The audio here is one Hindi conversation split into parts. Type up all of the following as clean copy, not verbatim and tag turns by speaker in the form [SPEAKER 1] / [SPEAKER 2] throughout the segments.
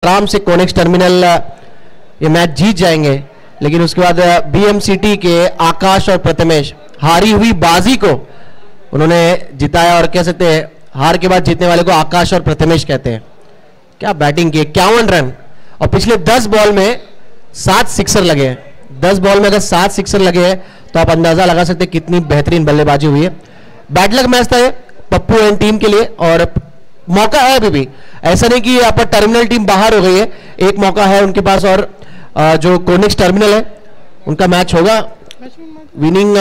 [SPEAKER 1] आराम से कोनेक्स टर्मिनल ये मैच जीत जाएंगे, लेकिन उसके बाद बीएमसीटी के आकाश और प्रथमेश हारी हुई बाजी को उन्होंने जिताया और कह सकते हैं हार के बाद जीतने वाले को आकाश और प्रथमेश कहते हैं। क्या बैटिंग की, 51 रन और पिछले 10 बॉल में 7 सिक्सर लगे हैं। 10 बॉल में अगर 7 सिक्सर लगे हैं तो आप अंदाजा लगा सकते हैं कितनी बेहतरीन बल्लेबाजी हुई है। बैड लक मैच था ये पप्पू एंड टीम के लिए और मौका है अभी भी, ऐसा नहीं कि यहाँ पर टर्मिनल टीम बाहर हो गई है, एक मौका है उनके पास और जो कोनिक्स टर्मिनल है उनका मैच होगा विनिंग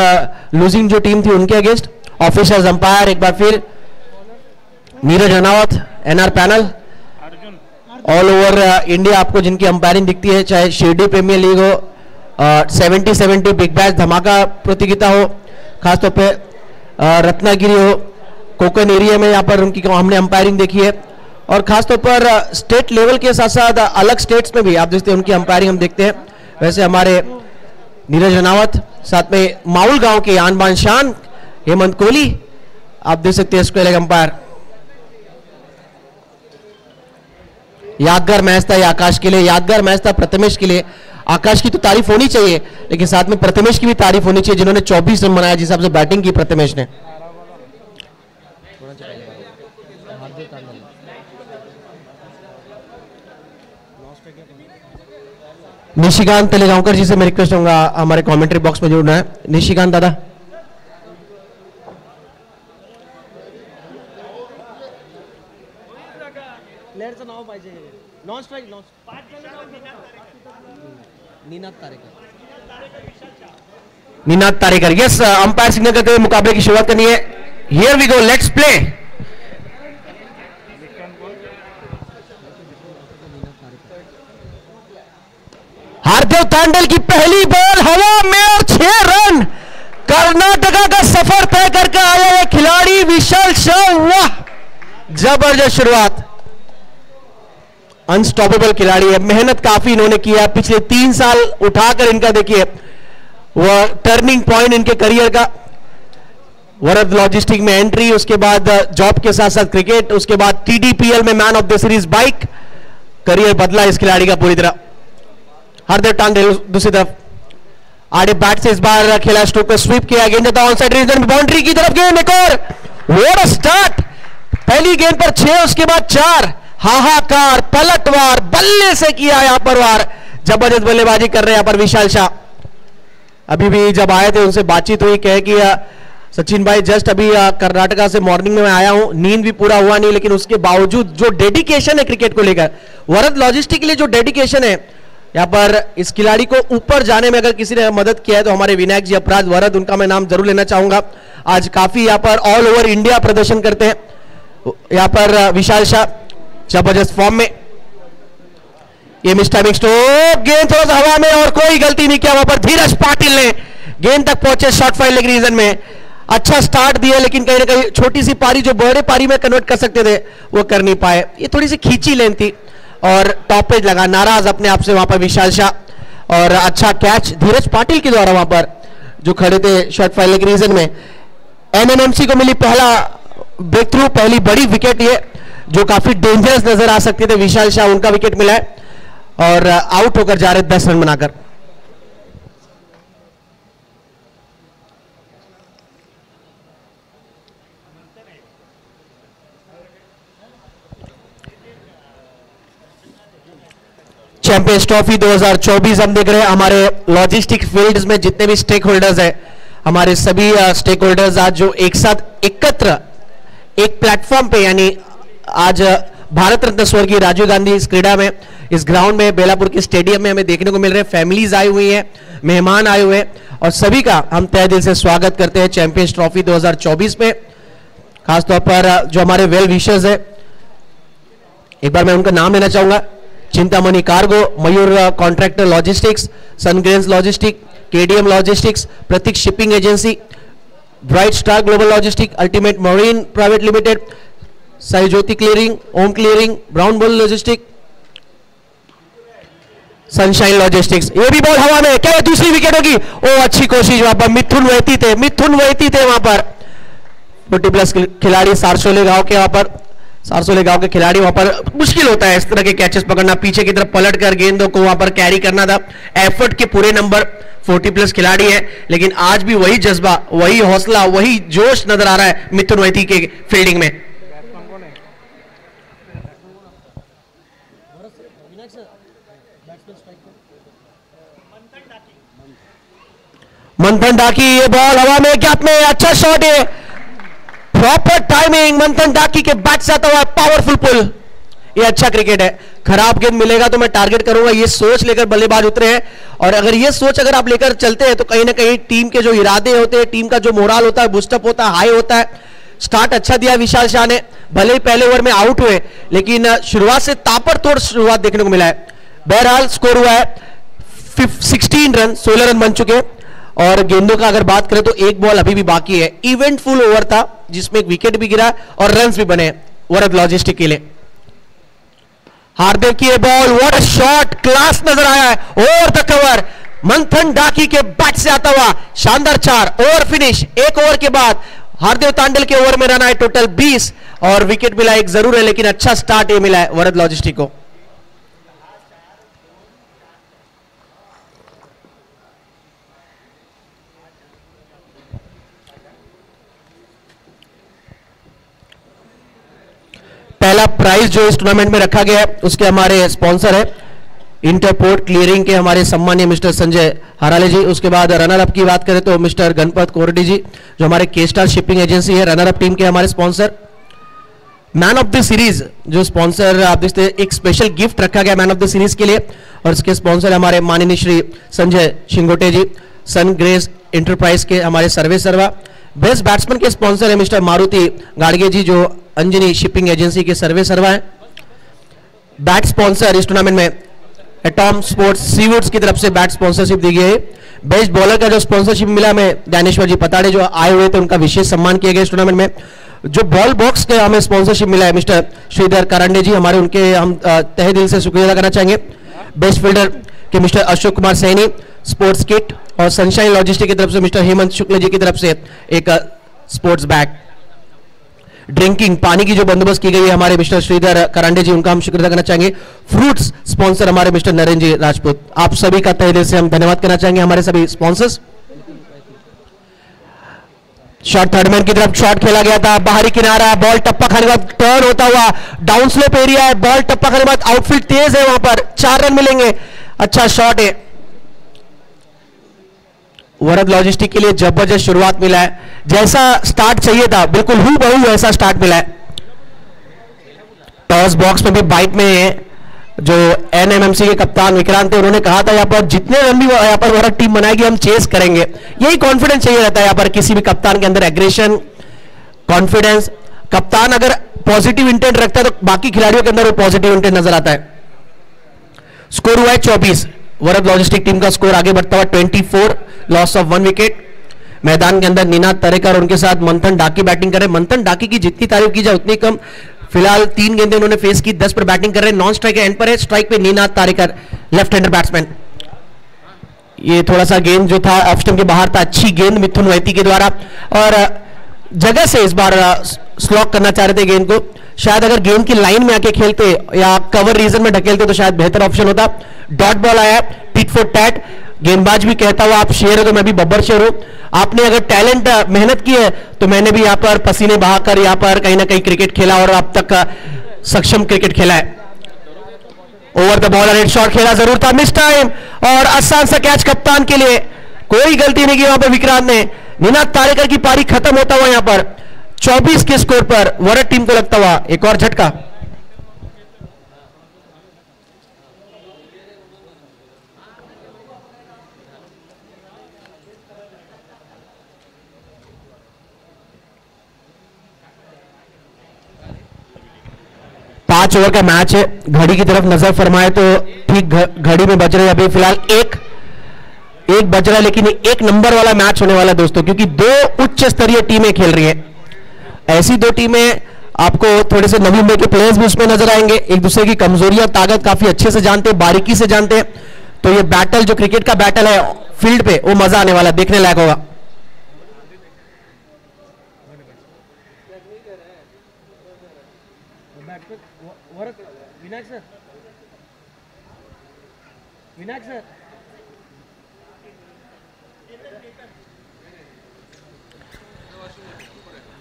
[SPEAKER 1] लूजिंग जो टीम थी उनके अगेंस्ट। ऑफिसर्स अंपायर एक बार फिर Neeraj Anawat, NR panel all over India आपको जिनकी अंपायरिंग दिखती है, चाहे शिरडी प्रीमियर लीग हो, 70-70 बिग बैश धमाका प्रतियोगिता हो, खासतौर पे रत्नागिरी हो, कोकन एरिया में यहाँ पर उनकी हमने अंपायरिंग देखी है और खासतौर पर स्टेट लेवल के साथ साथ अलग स्टेट्स में भी आप देखते हैं उनकी अंपायरिंग हम देखते हैं। वैसे हमारे नीरज अनावत, साथ में माउल गांव के आन बान शान हेमंत कोहली आप देख सकते हैं स्क्वायर अंपायर। यादगार मैच था ये आकाश के लिए, यादगार मैच था प्रथमेश के लिए। आकाश की तो तारीफ होनी चाहिए लेकिन साथ में प्रथमेश की भी तारीफ होनी चाहिए जिन्होंने 24 रन बनाया, जिस हिसाब से बैटिंग की प्रथमेश ने। निशिकांत तेलेगांवकर जी से मैं रिक्वेस्ट होगा हमारे कमेंट्री बॉक्स में जुड़ना है। निशिकांत दादा, Ninad Tarekar, yes umpire signal करते हुए मुकाबले की शुरुआत करनी है। Here we go, let's play. Hardik Tandel की पहली बॉल हवा में और 6 रन। कर्नाटका का सफर तय करके आया है खिलाड़ी विशाल शाह, वाह जबरदस्त शुरुआत। अनस्टॉपेबल खिलाड़ी है, मेहनत काफी इन्होंने किया पिछले 3 साल उठाकर इनका देखिए वह टर्निंग पॉइंट इनके करियर का। वरद लॉजिस्टिक में एंट्री, उसके बाद जॉब के साथ साथ क्रिकेट, उसके बाद टीडीपीएल में man of the series bike, career बदला इस खिलाड़ी का पूरी तरह। हार्दिक तांडल दूसरी तरफ आड़े बैट से इस बार खेला, स्ट्रोक पे स्वीप किया, गेंद जाता ऑनसाइड रीजन बाउंड्री की तरफ, गेंद एक और, व्हाट अ स्टार्ट। पहली गेंद पर 6, उसके बाद 4, हाहाकार, पलटवार, बल्ले से किया यहां पर वार। जबरदस्त बल्लेबाजी कर रहे हैं यहां पर विशाल शाह। अभी भी जब आए थे उनसे बातचीत हुई, कहे कि सचिन भाई जस्ट अभी कर्नाटका से मॉर्निंग में मैं आया हूं, नींद भी पूरा हुआ नहीं, लेकिन उसके बावजूद जो डेडिकेशन है क्रिकेट को लेकर, वरद लॉजिस्टिक के लिए जो डेडिकेशन है यहाँ पर इस खिलाड़ी को ऊपर जाने में अगर किसी ने मदद किया है तो हमारे विनायक जी अपराध वरद, उनका मैं नाम जरूर लेना चाहूंगा। आज काफी यहाँ पर ऑल ओवर इंडिया प्रदर्शन करते हैं। यहाँ पर विशाल शाह जबरदस्त फॉर्म में, ये मिस्टर स्ट्रोक, गेंद थोड़ा सा हवा में और कोई गलती नहीं किया वहां पर धीरज पाटिल ने गेंद तक पहुंचे शॉर्ट फाइल रीजन में। अच्छा स्टार्ट दिया लेकिन कहीं ना कहीं छोटी सी पारी जो बड़े पारी में कन्वर्ट कर सकते थे वो कर नहीं पाए। ये थोड़ी सी खींची लेन थी और टॉपेज लगा, नाराज अपने आप से वहां पर विशाल शाह। और अच्छा कैच धीरज पाटिल के द्वारा वहां पर जो खड़े थे शॉर्ट फाइल रीजन में। एमएनएमसी को मिली पहला ब्रेक थ्रू, पहली बड़ी विकेट ये जो काफी डेंजरस नजर आ सकते थे। विशाल शाह उनका विकेट मिला है और आउट होकर जा रहे 10 रन बनाकर। चैंपियंस ट्रॉफी 2024 हम देख रहे हैं। हमारे लॉजिस्टिक फील्ड्स में जितने भी स्टेक होल्डर्स हैं, हमारे सभी स्टेक होल्डर्स आज जो एक साथ एकत्र एक प्लेटफॉर्म पे, यानी आज भारत रत्न स्वर्गीय राजीव गांधी इस क्रीड़ा में, इस ग्राउंड में, बेलापुर के स्टेडियम में हमें देखने को मिल रहे हैं। फैमिलीज आई हुई हैं, मेहमान आए हुए हैं और सभी का हम तहे दिल से स्वागत करते हैं चैंपियंस ट्रॉफी 2024 में। खासतौर पर जो हमारे वेल विशर्स है, एक बार मैं उनका नाम लेना चाहूंगा। Chintamani Cargo, Mayur Contractor Logistics, Sungrains Logistic, KDM Logistics, Prateek Shipping Agency, Bright Star Global Logistic, Ultimate Marine Private Limited, Sai Jyoti Clearing, Om Clearing, Brown Bull Logistic, Sunshine Logistics. ये भी बॉल हवा में, क्या दूसरी विकेट होगी? ओ अच्छी कोशिश वहां पर, मिथुन वैती थे वहां पर। 40+ खिलाड़ी सारसोले गांव के वहां पर सारसोले गांव के खिलाड़ी, वहां पर मुश्किल होता है इस तरह के कैचेस पकड़ना, पीछे की तरफ पलट कर गेंदों को वहां पर कैरी करना था। एफर्ट के पूरे नंबर 40+ खिलाड़ी है, लेकिन आज भी वही जज्बा, वही हौसला, वही जोश नजर आ रहा है मिथुन वैती के फील्डिंग में। मंथन डाकी, ये बॉल हवा में, गैप में, अच्छा शॉट है, प्रॉपर टाइमिंग, मंथन डाकी के बैट से आता हुआ पावरफुल पुल। ये अच्छा क्रिकेट है। खराब गेंद मिलेगा तो मैं टारगेट करूंगा, ये सोच लेकर बल्लेबाज उतरे हैं। और अगर ये सोच अगर आप लेकर चलते हैं तो कहीं ना कहीं टीम के जो इरादे होते हैं, टीम का जो मोरल होता है, बूस्टअप होता है, हाई होता है। स्टार्ट अच्छा दिया विशाल शाह ने, भले ही पहले ओवर में आउट हुए, लेकिन शुरुआत से ताबड़तोड़ शुरुआत देखने को मिला है। बहरहाल स्कोर हुआ है 16 रन, 16 रन बन चुके हैं। और गेंदों का अगर बात करें तो एक बॉल अभी भी बाकी है। इवेंटफुल ओवर था जिसमें एक विकेट भी गिरा और रन्स भी बने वरद लॉजिस्टिक के लिए। हार्दिक की ball, what a shot, class नजर आया है, ओवर द कवर, मंथन डाकी के बैट से आता हुआ शानदार 4 ओवर फिनिश। एक ओवर के बाद हार्दिक तांडल के ओवर में रन आए टोटल 20 और विकेट मिला एक जरूर है, लेकिन अच्छा स्टार्ट ये मिला है वरद लॉजिस्टिक को। पहला प्राइज जो इस टूर्नामेंट में रखा गया है उसके हमारे स्पॉन्सर है इंटरपोर्ट क्लियरिंग के हमारे सम्मानीय मिस्टर संजय हराले जी। उसके बाद रनर अप की बात करें तो मिस्टर गणपत कोरडी जी जो हमारे के स्टार शिपिंग एजेंसी है, रनर अप टीम के हमारे sponsor. Man of the series जो स्पॉन्सर आप देखते हैं, एक स्पेशल गिफ्ट रखा गया मैन ऑफ द सीरीज के लिए और इसके स्पॉन्सर हमारे माननीय श्री संजय शिंगोटे जी, सन ग्रेस इंटरप्राइज के हमारे सर्वे सर्वा। बेस्ट बैट्समैन के स्पॉन्सर है मिस्टर मारुति गाड़गे जी जो अंजनी शिपिंग एजेंसी के सर्वे सर्वा है। बैट स्पॉन्सर इस टूर्नामेंट में एटॉम स्पोर्ट्स सीवुड्स की तरफ से बैट स्पॉन्सरशिप दी गई है। बेस्ट बॉलर का जो स्पॉन्सरशिप मिला हमें ज्ञानेश्वर जी पताड़े जो आए हुए थे, उनका विशेष सम्मान किया गया इस टूर्नामेंट में। जो बॉल बॉक्स के हमें स्पॉन्सरशिप मिला है मिस्टर श्रीधर करांडे जी, हमारे उनके हम तहे दिल से शुक्रिया अदा करना चाहेंगे। बेस्ट फील्डर के mister Ashok Kumar Saini, sports kit और सनशाइन लॉजिस्टिक की तरफ से मिस्टर हेमंत शुक्ल जी की तरफ से एक स्पोर्ट्स बैग। ड्रिंकिंग पानी की जो बंदोबस्त की गई है हमारे मिस्टर श्रीधर करांडे जी, उनका हम शुक्रिया करना चाहेंगे। फ्रूट्स स्पॉन्सर हमारे मिस्टर नरेंद्र जी राजपूत, आप सभी का तहे दिल से हम धन्यवाद करना चाहेंगे हमारे सभी स्पॉन्सर्स। शॉट थर्डमैन की तरफ शॉट खेला गया था, बाहरी किनारा, बॉल टप्पा खाने के बाद टर्न होता हुआ डाउन स्लोप एरिया है, बॉल टप्पा खाने के बाद आउटफील्ड तेज है, वहां पर 4 रन मिलेंगे। अच्छा शॉट है, वरद लॉजिस्टिक के लिए जबरदस्त शुरुआत मिला है, जैसा स्टार्ट चाहिए था बिल्कुल हूबहू ऐसा स्टार्ट मिला है। टॉस बॉक्स में भी बाइट में जो एनएमएमसी के कप्तान विक्रांत थे उन्होंने कहा था यहाँ पर जितने रन भी यहाँ पर वरद टीम बनाएगी हम चेस करेंगे। यही कॉन्फिडेंस चाहिए रहता है यहाँ पर किसी भी कप्तान के अंदर, एग्रेशन, कॉन्फिडेंस। कप्तान अगर पॉजिटिव इंटेंट रखता है तो बाकी खिलाड़ियों के अंदर वो पॉजिटिव इंटेंट नजर आता है। स्कोर हुआ है 24, वरद लॉजिस्टिक टीम का स्कोर आगे बढ़ता हुआ 24, लॉस ऑफ 1 विकेट। मैदान के अंदर नीनाद तारेकर और उनके साथ मंथन डाकी बैटिंग कर रहे हैं। मंथन डाकी की जितनी तारीफ की जाए उतनी कम, फिलहाल 3 गेंदें उन्होंने फेस की, 10 पर बैटिंग कर रहे हैं। नॉन स्ट्राइक एंड पर है, स्ट्राइक पे Ninad Tarekar left hander batsman. ये थोड़ा सा गेंद जो था ऑफ स्टंप के बाहर था, अच्छी गेंद मिथुन वैती के द्वारा और जगह से इस बार स्लॉक करना चाह रहे थे गेंद को। शायद अगर गेंद की लाइन में आके खेलते या कवर रीजन में ढकेलते तो शायद बेहतर ऑप्शन होता। डॉट बॉल आया, टिट फॉर टैट। गेंदबाज भी कहता हुआ आप शेर हो तो मैं भी बब्बर शेर हूं। आपने अगर टैलेंट मेहनत की है तो मैंने भी यहां पर पसीने बहाकर यहां पर कहीं ना कहीं क्रिकेट खेला और अब तक सक्षम क्रिकेट खेला है। Over the ball, red shot खेला जरूर था, मिस टाइम और आसान सा कैच कप्तान के लिए, कोई गलती नहीं की वहां पर विक्रांत ने। नीनाद तारेकर की पारी खत्म होता हुआ यहां पर 24 के स्कोर पर वरद टीम को लगता हुआ एक और झटका। पांच ओवर का मैच है, घड़ी की तरफ नजर फरमाए तो ठीक घड़ी में बज रहे हैं अभी फिलहाल एक बज रहा है, लेकिन एक नंबर वाला मैच होने वाला है दोस्तों, क्योंकि 2 उच्च स्तरीय टीमें खेल रही हैं। ऐसी 2 टीमें आपको थोड़े से नवी मुंबई के प्लेयर्स भी उसमें नजर आएंगे, एक दूसरे की कमजोरी और ताकत काफी अच्छे से जानते हैं, बारीकी से जानते हैं। तो ये बैटल जो क्रिकेट का बैटल है फील्ड पे, वो मजा आने वाला, देखने लायक होगा।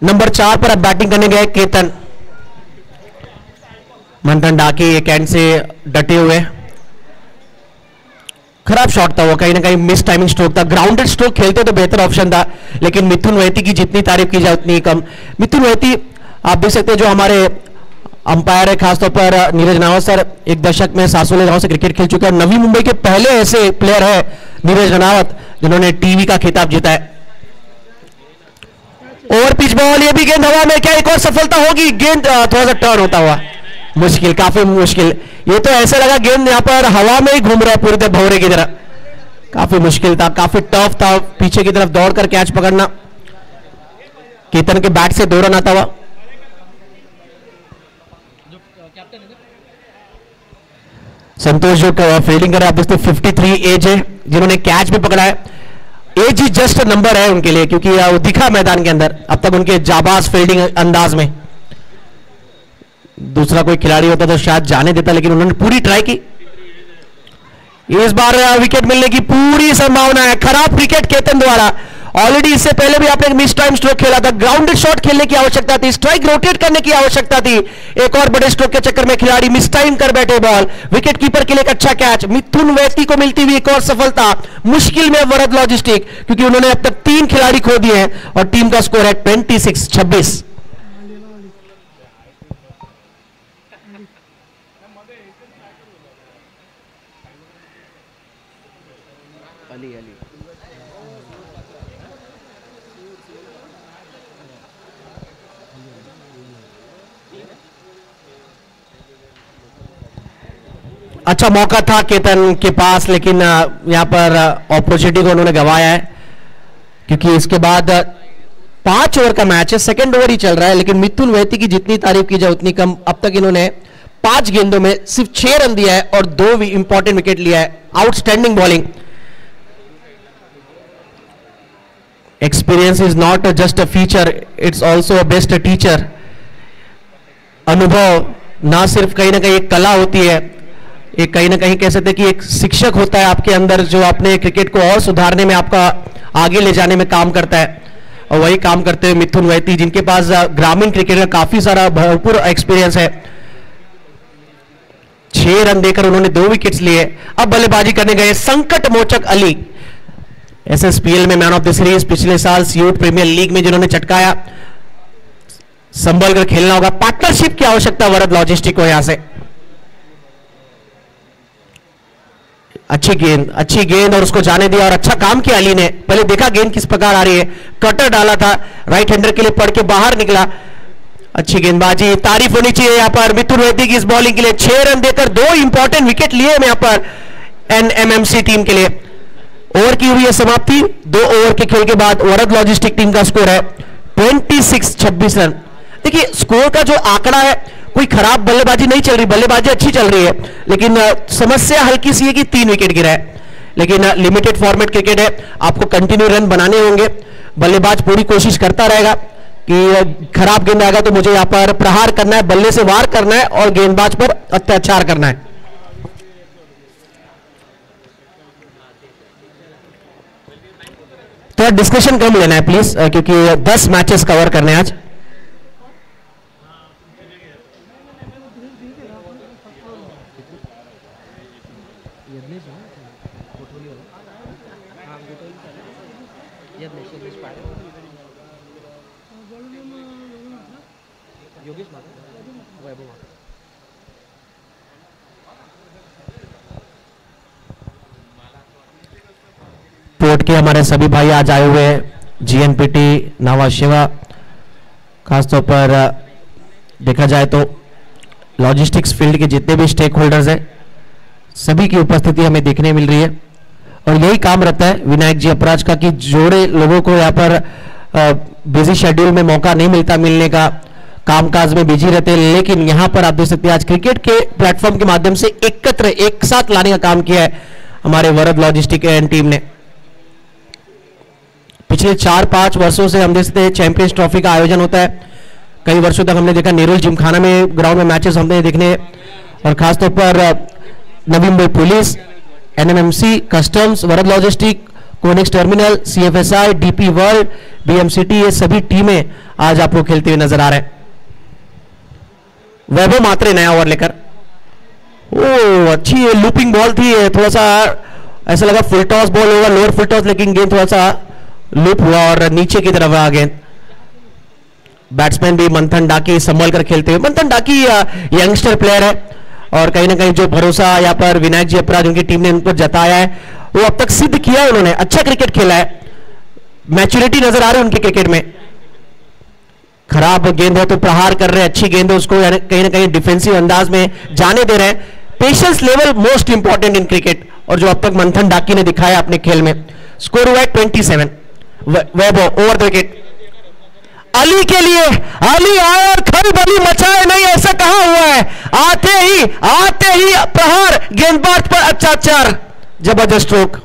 [SPEAKER 1] नंबर 4 पर अब बैटिंग करने गए केतन। मंथन डाके एक एंड से डटे हुए, खराब शॉट था वो, कहीं ना कहीं मिस टाइमिंग स्ट्रोक था। ग्राउंडेड स्ट्रोक खेलते तो बेहतर ऑप्शन था, लेकिन मिथुन वैती की जितनी तारीफ की जाए उतनी कम। मिथुन वैती आप देख सकते हैं, जो हमारे अंपायर है, खासतौर पर नीरज राणावत सर, एक दशक में सासोले गांव से क्रिकेट खेल चुके हैं। नवी मुंबई के पहले ऐसे प्लेयर है नीरज राणावत जिन्होंने टीवी का खिताब जीता है। और पिच बॉल, ये भी गेंद हवा में, क्या एक और सफलता होगी? गेंद थोड़ा सा टर्न होता हुआ, मुश्किल, काफी मुश्किल। ये तो ऐसे लगा गेंद यहां पर हवा में ही घूम रहा है पूरी तरह भौरे की तरह। काफी मुश्किल था, काफी टफ था, पीछे की तरफ दौड़कर कैच पकड़ना। केतन के बैट से 2 रन आता हुआ। संतोष जो फील्डिंग कर रहे हैं, आप 53 एज है, जिन्होंने कैच भी पकड़ा है। एज ही जस्ट नंबर है उनके लिए, क्योंकि वो दिखा मैदान के अंदर अब तक उनके जाबाज फील्डिंग अंदाज में। दूसरा कोई खिलाड़ी होता तो शायद जाने देता, लेकिन उन्होंने पूरी ट्राई की। इस बार विकेट मिलने की पूरी संभावना है। खराब क्रिकेट केतन द्वारा। ऑलरेडी इससे पहले भी आपने मिस टाइम स्ट्रोक खेला था। ग्राउंडेड शॉट खेलने की आवश्यकता थी, स्ट्राइक रोटेट करने की आवश्यकता थी। एक और बड़े स्ट्रोक के चक्कर में खिलाड़ी मिस टाइम कर बैठे बॉल। विकेट कीपर के लिए एक अच्छा कैच। मिथुन वैती को मिलती हुई एक और सफलता। मुश्किल में वरद लॉजिस्टिक, क्योंकि उन्होंने अब तक 3 खिलाड़ी खो दिए हैं और टीम का स्कोर है 26-26। अच्छा मौका था केतन के पास, लेकिन यहां पर अपॉर्चुनिटी को उन्होंने गंवाया है, क्योंकि इसके बाद 5 ओवर का मैच है, सेकंड ओवर ही चल रहा है। लेकिन मिथुन वैती की जितनी तारीफ की जाए उतनी कम। अब तक इन्होंने 5 गेंदों में सिर्फ 6 रन दिया है और 2 इंपॉर्टेंट विकेट लिया है। Outstanding bowling. Experience is not just a feature, it's also a best teacher. अनुभव ना सिर्फ कहीं ना कहीं एक कला होती है, एक कहीं ना कहीं कह सकते हैं कि एक शिक्षक होता है आपके अंदर, जो अपने क्रिकेट को और सुधारने में, आपका आगे ले जाने में काम करता है। और वही काम करते हुए मिथुन वैती, जिनके पास ग्रामीण क्रिकेट का काफी सारा भरपूर एक्सपीरियंस है। 6 रन देकर उन्होंने 2 विकेट्स लिए। अब बल्लेबाजी करने गए संकट मोचक अली, एसएसपीएल में मैन ऑफ द सीरीज, पिछले साल सीओट प्रीमियर लीग में जिन्होंने चटकाया। संभल कर खेलना होगा। पार्टनरशिप की आवश्यकता वरद लॉजिस्टिक को यहां से। अच्छी गेंद और उसको जाने दिया और अच्छा काम किया अली ने। पहले देखा गेंद किस प्रकार आ रही है, कटर डाला था, राइट हैंडर के लिए पढ़ के बाहर निकला। अच्छी गेंदबाजी, तारीफ होनी चाहिए यहां पर मिथुन वैती की इस बॉलिंग के लिए। 6 रन देकर 2 इंपॉर्टेंट विकेट लिए यहां पर एनएमएमसी टीम के लिए। ओवर की हुई है समाप्ति। 2 ओवर के खेल के बाद वरद लॉजिस्टिक टीम का स्कोर है 26-26 रन। देखिए स्कोर का जो आंकड़ा है, कोई खराब बल्लेबाजी नहीं चल रही, बल्लेबाजी अच्छी चल रही है, लेकिन समस्या हल्की सी है कि 3 विकेट गिरा है। लेकिन लिमिटेड फॉर्मेट क्रिकेट है, आपको कंटिन्यू रन बनाने होंगे। बल्लेबाज पूरी कोशिश करता रहेगा कि खराब गेंद आएगा तो मुझे यहां पर प्रहार करना है, बल्ले से वार करना है और गेंदबाज पर अत्याचार करना है। तो डिस्कशन कम लेना है प्लीज, क्योंकि 10 मैचेस कवर करने हैं आज। पोर्ट के हमारे सभी भाई आज आए हुए हैं, जीएनपीटी, नावा शिवा, खासतौर पर देखा जाए तो लॉजिस्टिक्स फील्ड के जितने भी स्टेक होल्डर्स हैं, सभी की उपस्थिति हमें देखने मिल रही है। और यही काम रहता है विनायक जी अपराज का, कि जोड़े लोगों को यहाँ पर बिजी शेड्यूल में मौका नहीं मिलता मिलने का, कामकाज में बिजी रहते हैं, लेकिन यहां पर आप देख सकते हैं आज क्रिकेट के प्लेटफॉर्म के माध्यम से एकत्र एक साथ लाने का काम किया है हमारे वरद लॉजिस्टिक एंड टीम ने। पिछले 4-5 वर्षों से हम देख सकते हैं चैंपियंस ट्रॉफी का आयोजन होता है। कई वर्षों तक हमने देखा नेरुल जिमखाना में ग्राउंड में मैचेस हमने देखने और खासतौर पर Navi Mumbai police, NMMC, customs, वरद लॉजिस्टिक, कोनेक्स टर्मिनल, सीएफएसआई, डीपी वर्ल्ड, बीएमसीटी, ये सभी टीमें आज आपको खेलते हुए नजर आ रहे हैं। वैभव मात्रे नया ओवर लेकर, ओ अच्छी लूपिंग बॉल थी, थोड़ा सा ऐसा लगा फुल टॉस बॉल होगा, लोअर फुल टॉस, लेकिन गेंद थोड़ा सा लूप हुआ और नीचे की तरफ आ गेंद। बैट्समैन भी मंथन डाकी संभल कर खेलते हुए। मंथन डाकी यंगस्टर प्लेयर है और कहीं ना कहीं जो भरोसा यहाँ पर विनायक जी अपराध उनकी टीम ने उन पर जताया है वो अब तक सिद्ध किया है। उन्होंने अच्छा क्रिकेट खेला है, मैच्योरिटी नजर आ रही है उनके क्रिकेट में। खराब गेंद हो तो प्रहार कर रहे हैं, अच्छी गेंद हो उसको कहीं ना कहीं डिफेंसिव अंदाज में जाने दे रहे हैं। Patience level most important in cricket, और जो अब तक मंथन डाकी ने दिखाया अपने खेल में। स्कोर हुआ है 27। वैभव ओवर द विकेट अली के लिए, अली आए और खलबली मचाए नहीं, ऐसा कहा हुआ है। आते ही प्रहार गेंदबाज पर, अच्छा जबरदस्त स्ट्रोक।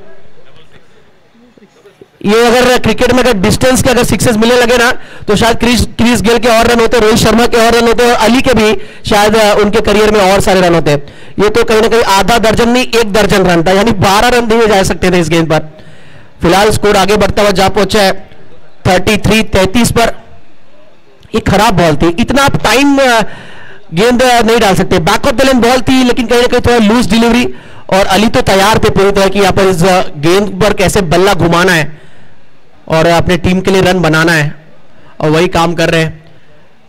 [SPEAKER 1] ये अगर क्रिकेट में अगर डिस्टेंस के अगर सिक्सेस मिलने लगे ना तो शायद क्रिस गेल के और रन होते, रोहित शर्मा के और रन होते, और अली के भी शायद उनके करियर में और सारे रन होते। ये तो कहीं ना कहीं आधा दर्जन नहीं 1 दर्जन रन था, यानी 12 रन दिए जा सकते थे इस गेंद पर। फिलहाल स्कोर आगे बढ़ता हुआ जा पहुंचा है 33 पर। ये खराब बॉल थी, इतना आप टाइम गेंद नहीं डाल सकते। Back of the line ball थी, लेकिन कहीं ना कहीं थोड़ा लूज डिलीवरी, और अली तो तैयार थे पूरी तरह कि यहाँ पर इस गेंद पर कैसे बल्ला घुमाना है और अपने टीम के लिए रन बनाना है, और वही काम कर रहे हैं।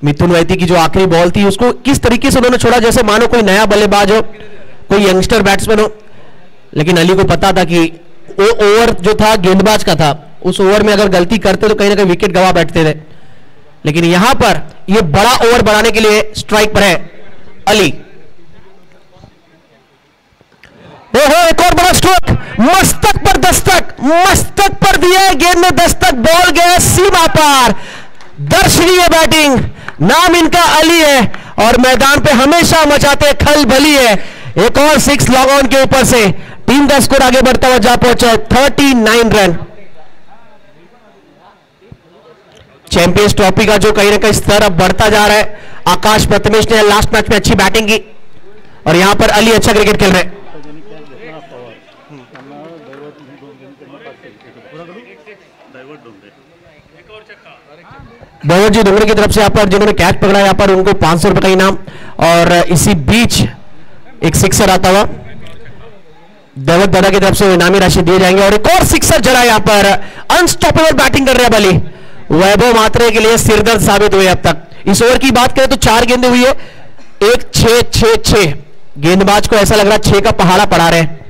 [SPEAKER 1] मिथुन वैती की जो आखिरी बॉल थी उसको किस तरीके से उन्होंने छोड़ा, जैसे मानो कोई नया बल्लेबाज हो, कोई यंगस्टर बैट्समैन हो। लेकिन अली को पता था कि वो ओवर जो था गेंदबाज का था, उस ओवर में अगर गलती करते तो कहीं ना कहीं विकेट गवा बैठते थे। लेकिन यहां पर ये बड़ा ओवर बनाने के लिए स्ट्राइक पर है अली। एक और बड़ा स्ट्रोक, मस्तक पर दस्तक, मस्तक पर दिया गेंद में दस्तक, बॉल गया सीमा पार। दर्शनीय बैटिंग, नाम इनका अली है और मैदान पे हमेशा मचाते खलबली है। एक और 6 लॉन्ग ऑन के ऊपर से टीम का स्कोर आगे बढ़ता हुआ जा पहुंचा है 39 रन। चैंपियंस ट्रॉफी का जो कहीं ना कहीं स्तर अब बढ़ता जा रहा है। आकाश प्रथमेश ने लास्ट मैच में अच्छी बैटिंग की और यहां पर अली अच्छा क्रिकेट खेल रहे हैं। दैवत जी डोंगरे की तरफ से यहाँ पर जिन्होंने कैच पकड़ा यहाँ पर उनको 500 रुपए का इनाम, और इसी बीच एक सिक्सर आता हुआ दैवत दादा की तरफ से इनामी राशि दिए जाएंगे। और एक और सिक्सर जड़ा यहाँ पर, अनस्टॉपेबल बैटिंग कर रहे हैं अली। वैभव मात्रे के लिए सिरदर्द साबित हुए अब तक। इस ओवर की बात करें तो 4 गेंदें हुई है, 1 6 6 6। गेंदबाज को ऐसा लग रहा है 6 का पहाड़ा पड़ा रहे हैं।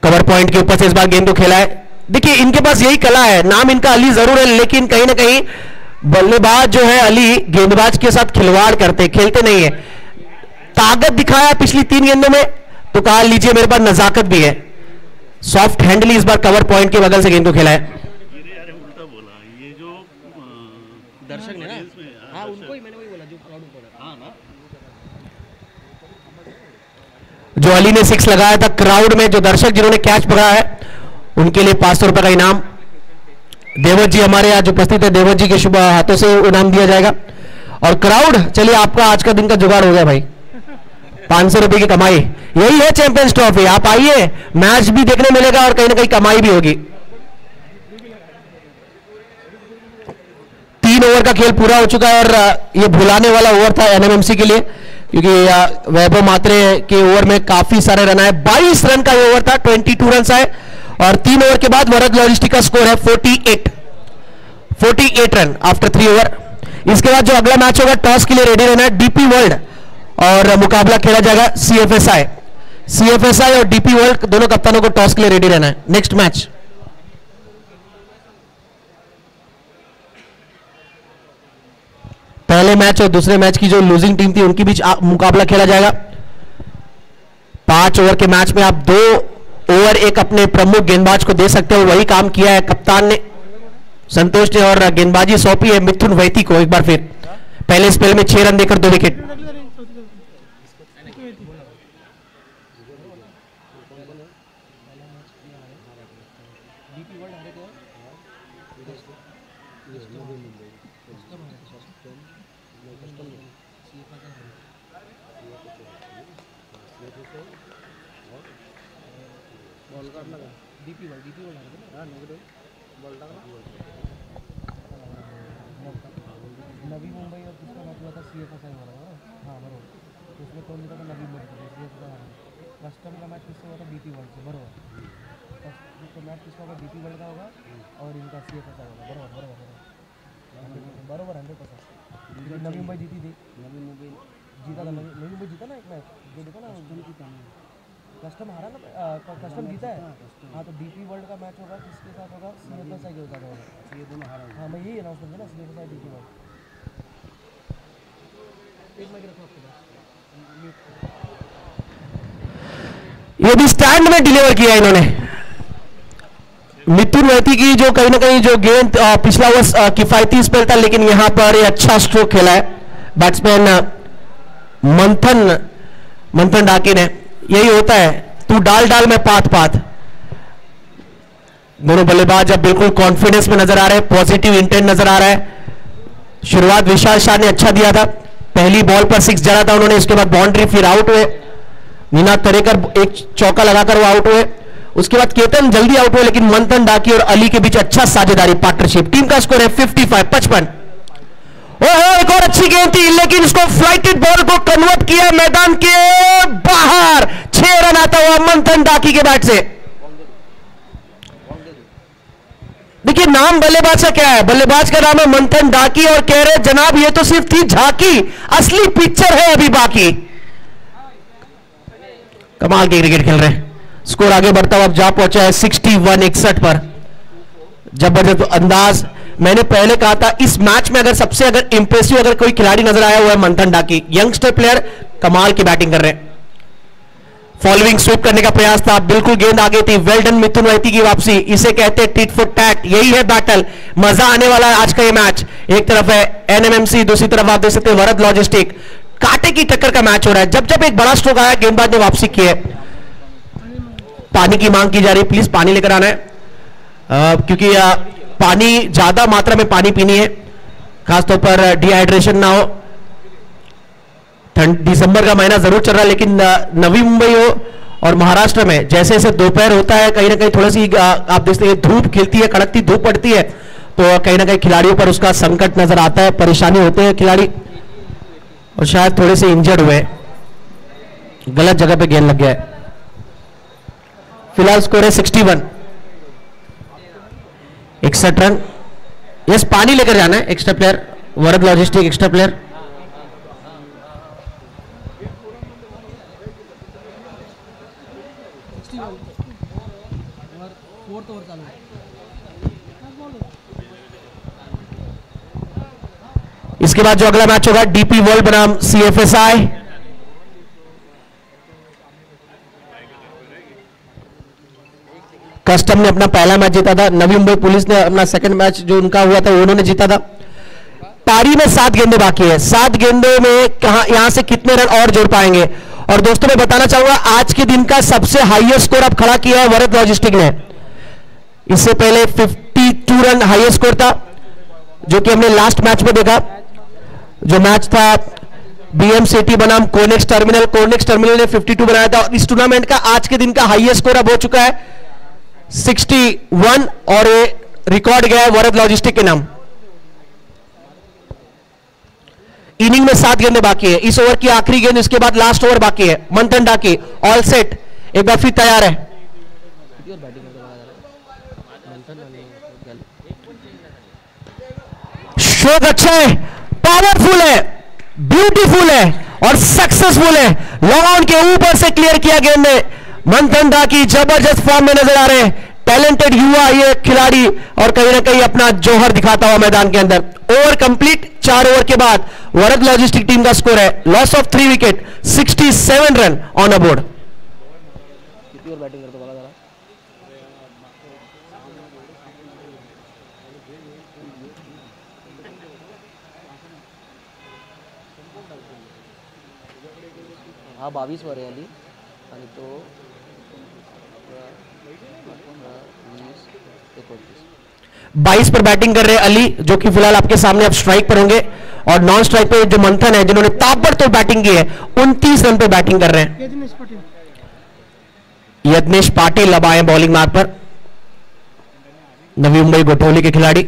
[SPEAKER 1] कवर पॉइंट के ऊपर से इस बार गेंद को खेला है। देखिए इनके पास यही कला है, नाम इनका अली जरूर है, लेकिन कहीं ना कहीं बल्लेबाज जो है अली गेंदबाज के साथ खिलवाड़ करते, खेलते नहीं है। ताकत दिखाया पिछली 3 गेंदों में तो कहा लीजिए मेरे पास नजाकत भी है। सॉफ्ट हैंडली इस बार कवर पॉइंट के बगल से गेंद को खेला है।
[SPEAKER 2] उल्टा बोला, ये जो दर्शक ने ना, हाँ उनको ही मैंने वही बोला जो क्राउड ऊपर है। हाँ ना,
[SPEAKER 1] जो अली ने 6 लगाया था, क्राउड में जो दर्शक जिन्होंने कैच पकड़ा है उनके लिए 500 रुपए का इनाम। देवत जी हमारे यहाँ जो उपस्थित है, देवत जी के शुभ हाथों से इनाम दिया जाएगा। और क्राउड, चलिए आपका आज का दिन का जुगाड़ हो गया भाई, 500 रुपए की कमाई। यही है चैंपियंस ट्रॉफी, आप आइए, मैच भी देखने मिलेगा और कहीं ना कहीं कमाई भी होगी। 3 ओवर का खेल पूरा हो चुका है और ये भुलाने वाला ओवर था एनएमएमसी के लिए, क्योंकि वैभव मात्रे के ओवर में काफी सारे रन आए। 22 रन का ये ओवर था, 22 रन आए, और 3 ओवर के बाद वरद लॉजिस्टिक का स्कोर है 48 रन आफ्टर 3 ओवर। इसके बाद जो अगला मैच होगा टॉस के लिए रेडी रहना है डीपी वर्ल्ड, और मुकाबला खेला जाएगा सीएफएसआई और डीपी वर्ल्ड, दोनों कप्तानों को टॉस के लिए रेडी रहना है। नेक्स्ट मैच पहले मैच और दूसरे मैच की जो लूजिंग टीम थी उनके बीच मुकाबला खेला जाएगा। 5 ओवर के मैच में आप 2 ओवर एक अपने प्रमुख गेंदबाज को दे सकते हो, वही काम किया है कप्तान ने, संतोष ने, और गेंदबाजी सौंपी है मिथुन वैती को। एक बार फिर पहले स्पेल में 6 रन देकर 2 विकेट।
[SPEAKER 3] नवी मुंबई और किसका मैच हुआ था CFSI वाला हाँ बरोबर तो उसमें कौन जीता था नवी मुंबई कस्टम का मैच किससे हुआ था DP वर्ल्ड से बरोबर तो मैच किसका होगा DP वर्ल्ड का होगा और इनका CFSI होगा बरोबर 100%। नवी मुंबई जीती थी नवी मुंबई जीता था नवी मुंबई जीता ना एक मैच जो देखो ना जीता कस्टम हारा ना कस्टम जीता है हाँ तो DP वर्ल्ड का मैच होगा किसके साथ होगा CFSI के साथ होगा ये दोनों हारा हाँ मैं यही अनाउंस करता ना CFSI DP वर्ल्ड एक मैच रखो आपके पास
[SPEAKER 1] ये भी स्टैंड में डिलीवर किया इन्होंने मिथुन वैती की जो कहीं ना कहीं जो गेंद पिछला ओवर किफायती स्पेल था लेकिन यहां पर अच्छा स्ट्रोक खेला है बैट्समैन मंथन डाकी ने। यही होता है तू डाल डाल में पात पात। दोनों बल्लेबाज अब बिल्कुल कॉन्फिडेंस में नजर आ रहे हैं, पॉजिटिव इंटेंट नजर आ रहा है। शुरुआत विशाल शाह ने अच्छा दिया था, पहली बॉल पर 6 जड़ा था उन्होंने, उसके बाद बाउंड्री, फिर आउट हुए। नीना तरेकर एक चौका लगाकर वो आउट हुए, उसके बाद केतन जल्दी आउट हुए लेकिन मंथन डाकी और अली के बीच अच्छा साझेदारी पार्टनरशिप। टीम का स्कोर है 55। ओहो एक और अच्छी गेंद थी लेकिन उसको फ्लाइटेड बॉल को कन्वर्ट किया मैदान के बाहर। 6 रन आता हुआ मंथन डाकी के बैट से। देखिए नाम बल्लेबाज का क्या है, बल्लेबाज का नाम है मंथन डाकी और कह रहे जनाब ये तो सिर्फ थी झांकी, असली पिक्चर है अभी बाकी। कमाल की क्रिकेट खेल रहे हैं। स्कोर आगे बढ़ता हुआ अब जा पहुंचा है 61 पर। जबरदस्त अंदाज। मैंने पहले कहा था इस मैच में अगर इंप्रेसिव अगर कोई खिलाड़ी नजर आया हुआ है मंथन डाकी, यंगस्टर प्लेयर, कमाल की बैटिंग कर रहे हैं। फॉलोइंग स्वीप करने का प्रयास था, बिल्कुल गेंद आगे थी। वेल डन मिथुन वैती की वापसी, इसे कहते हैं टिट फॉर टैट। यही है बैटल, मजा आने वाला है आज का ये मैच। एक तरफ है NMMC, दूसरी तरफ आप देख सकते हैं वरद लॉजिस्टिक। कांटे की टक्कर का मैच हो रहा है। जब जब एक बड़ा स्ट्रोक आया गेंदबाज ने वापसी की है। पानी की मांग की जा रही है, प्लीज पानी लेकर आना है क्योंकि पानी ज्यादा मात्रा में पानी पीनी है, खासतौर पर डिहाइड्रेशन ना हो। दिसंबर का महीना जरूर चल रहा है लेकिन नवी मुंबई हो और महाराष्ट्र में जैसे जैसे दोपहर होता है कहीं ना कहीं थोड़ी सी आप देखते हैं धूप खिलती है, कड़कती धूप पड़ती है, तो कहीं ना कहीं खिलाड़ियों पर उसका संकट नजर आता है, परेशानी होते हैं खिलाड़ी और शायद थोड़े से इंजर्ड हुए, गलत जगह पे गेंद लग गया है। फिलहाल स्कोर है 61 रन। यस पानी लेकर जाना है एक्स्ट्रा प्लेयर, वरद लॉजिस्टिक एक्स्ट्रा प्लेयर। इसके बाद जो अगला मैच होगा DP वर्ल्ड बनाम CFSI। कस्टम ने अपना पहला मैच जीता था, नवी मुंबई पुलिस ने अपना सेकंड मैच जो उनका हुआ था उन्होंने जीता था। पारी में 7 गेंदें बाकी है, 7 गेंदों में यहां से कितने रन और जोड़ पाएंगे। और दोस्तों मैं बताना चाहूंगा आज के दिन का सबसे हाईएस्ट स्कोर अब खड़ा किया है वरद लॉजिस्टिक ने। इससे पहले 52 रन हाईएस्ट स्कोर था जो कि हमने लास्ट मैच में देखा, जो मैच था BMCT बनाम कोनेक्स टर्मिनल ने 52 बनाया था। और इस टूर्नामेंट का आज के दिन का हाईएस्ट स्कोर अब हो चुका है 61 और ये रिकॉर्ड गया है वरद लॉजिस्टिक के नाम। इनिंग में 7 गेंदें बाकी है, इस ओवर की आखिरी गेंद, इसके बाद लास्ट ओवर बाकी है। मंथन डाकी ऑल सेट, एक बार फिर तैयार है। शॉट अच्छा है, पावरफुल है, ब्यूटीफुल है और सक्सेसफुल है। लॉन्ग ऑन के ऊपर से क्लियर किया गेंद ने। मंथन डाकी जबरदस्त फॉर्म में नजर आ रहे हैं, टैलेंटेड युवा ये खिलाड़ी और कहीं ना कहीं अपना जौहर दिखाता हुआ मैदान के अंदर। ओवर कंप्लीट, 4 ओवर के बाद वरद लॉजिस्टिक टीम का स्कोर है loss of 3 wicket, 67 run on a board.
[SPEAKER 3] हा 22 वर आहे आली आणि तो
[SPEAKER 1] 22 पर बैटिंग कर रहे हैं अली, जो कि फिलहाल आपके सामने अब स्ट्राइक पर होंगे। और नॉन स्ट्राइक पे जो मंथन है जिन्होंने ताबड़तोड़ बैटिंग की है 29 रन पे बैटिंग कर रहे हैं। यज्ञेश पाटिल अब आए बॉलिंग मार्ग पर, नवी मुंबई गोठवली के खिलाड़ी।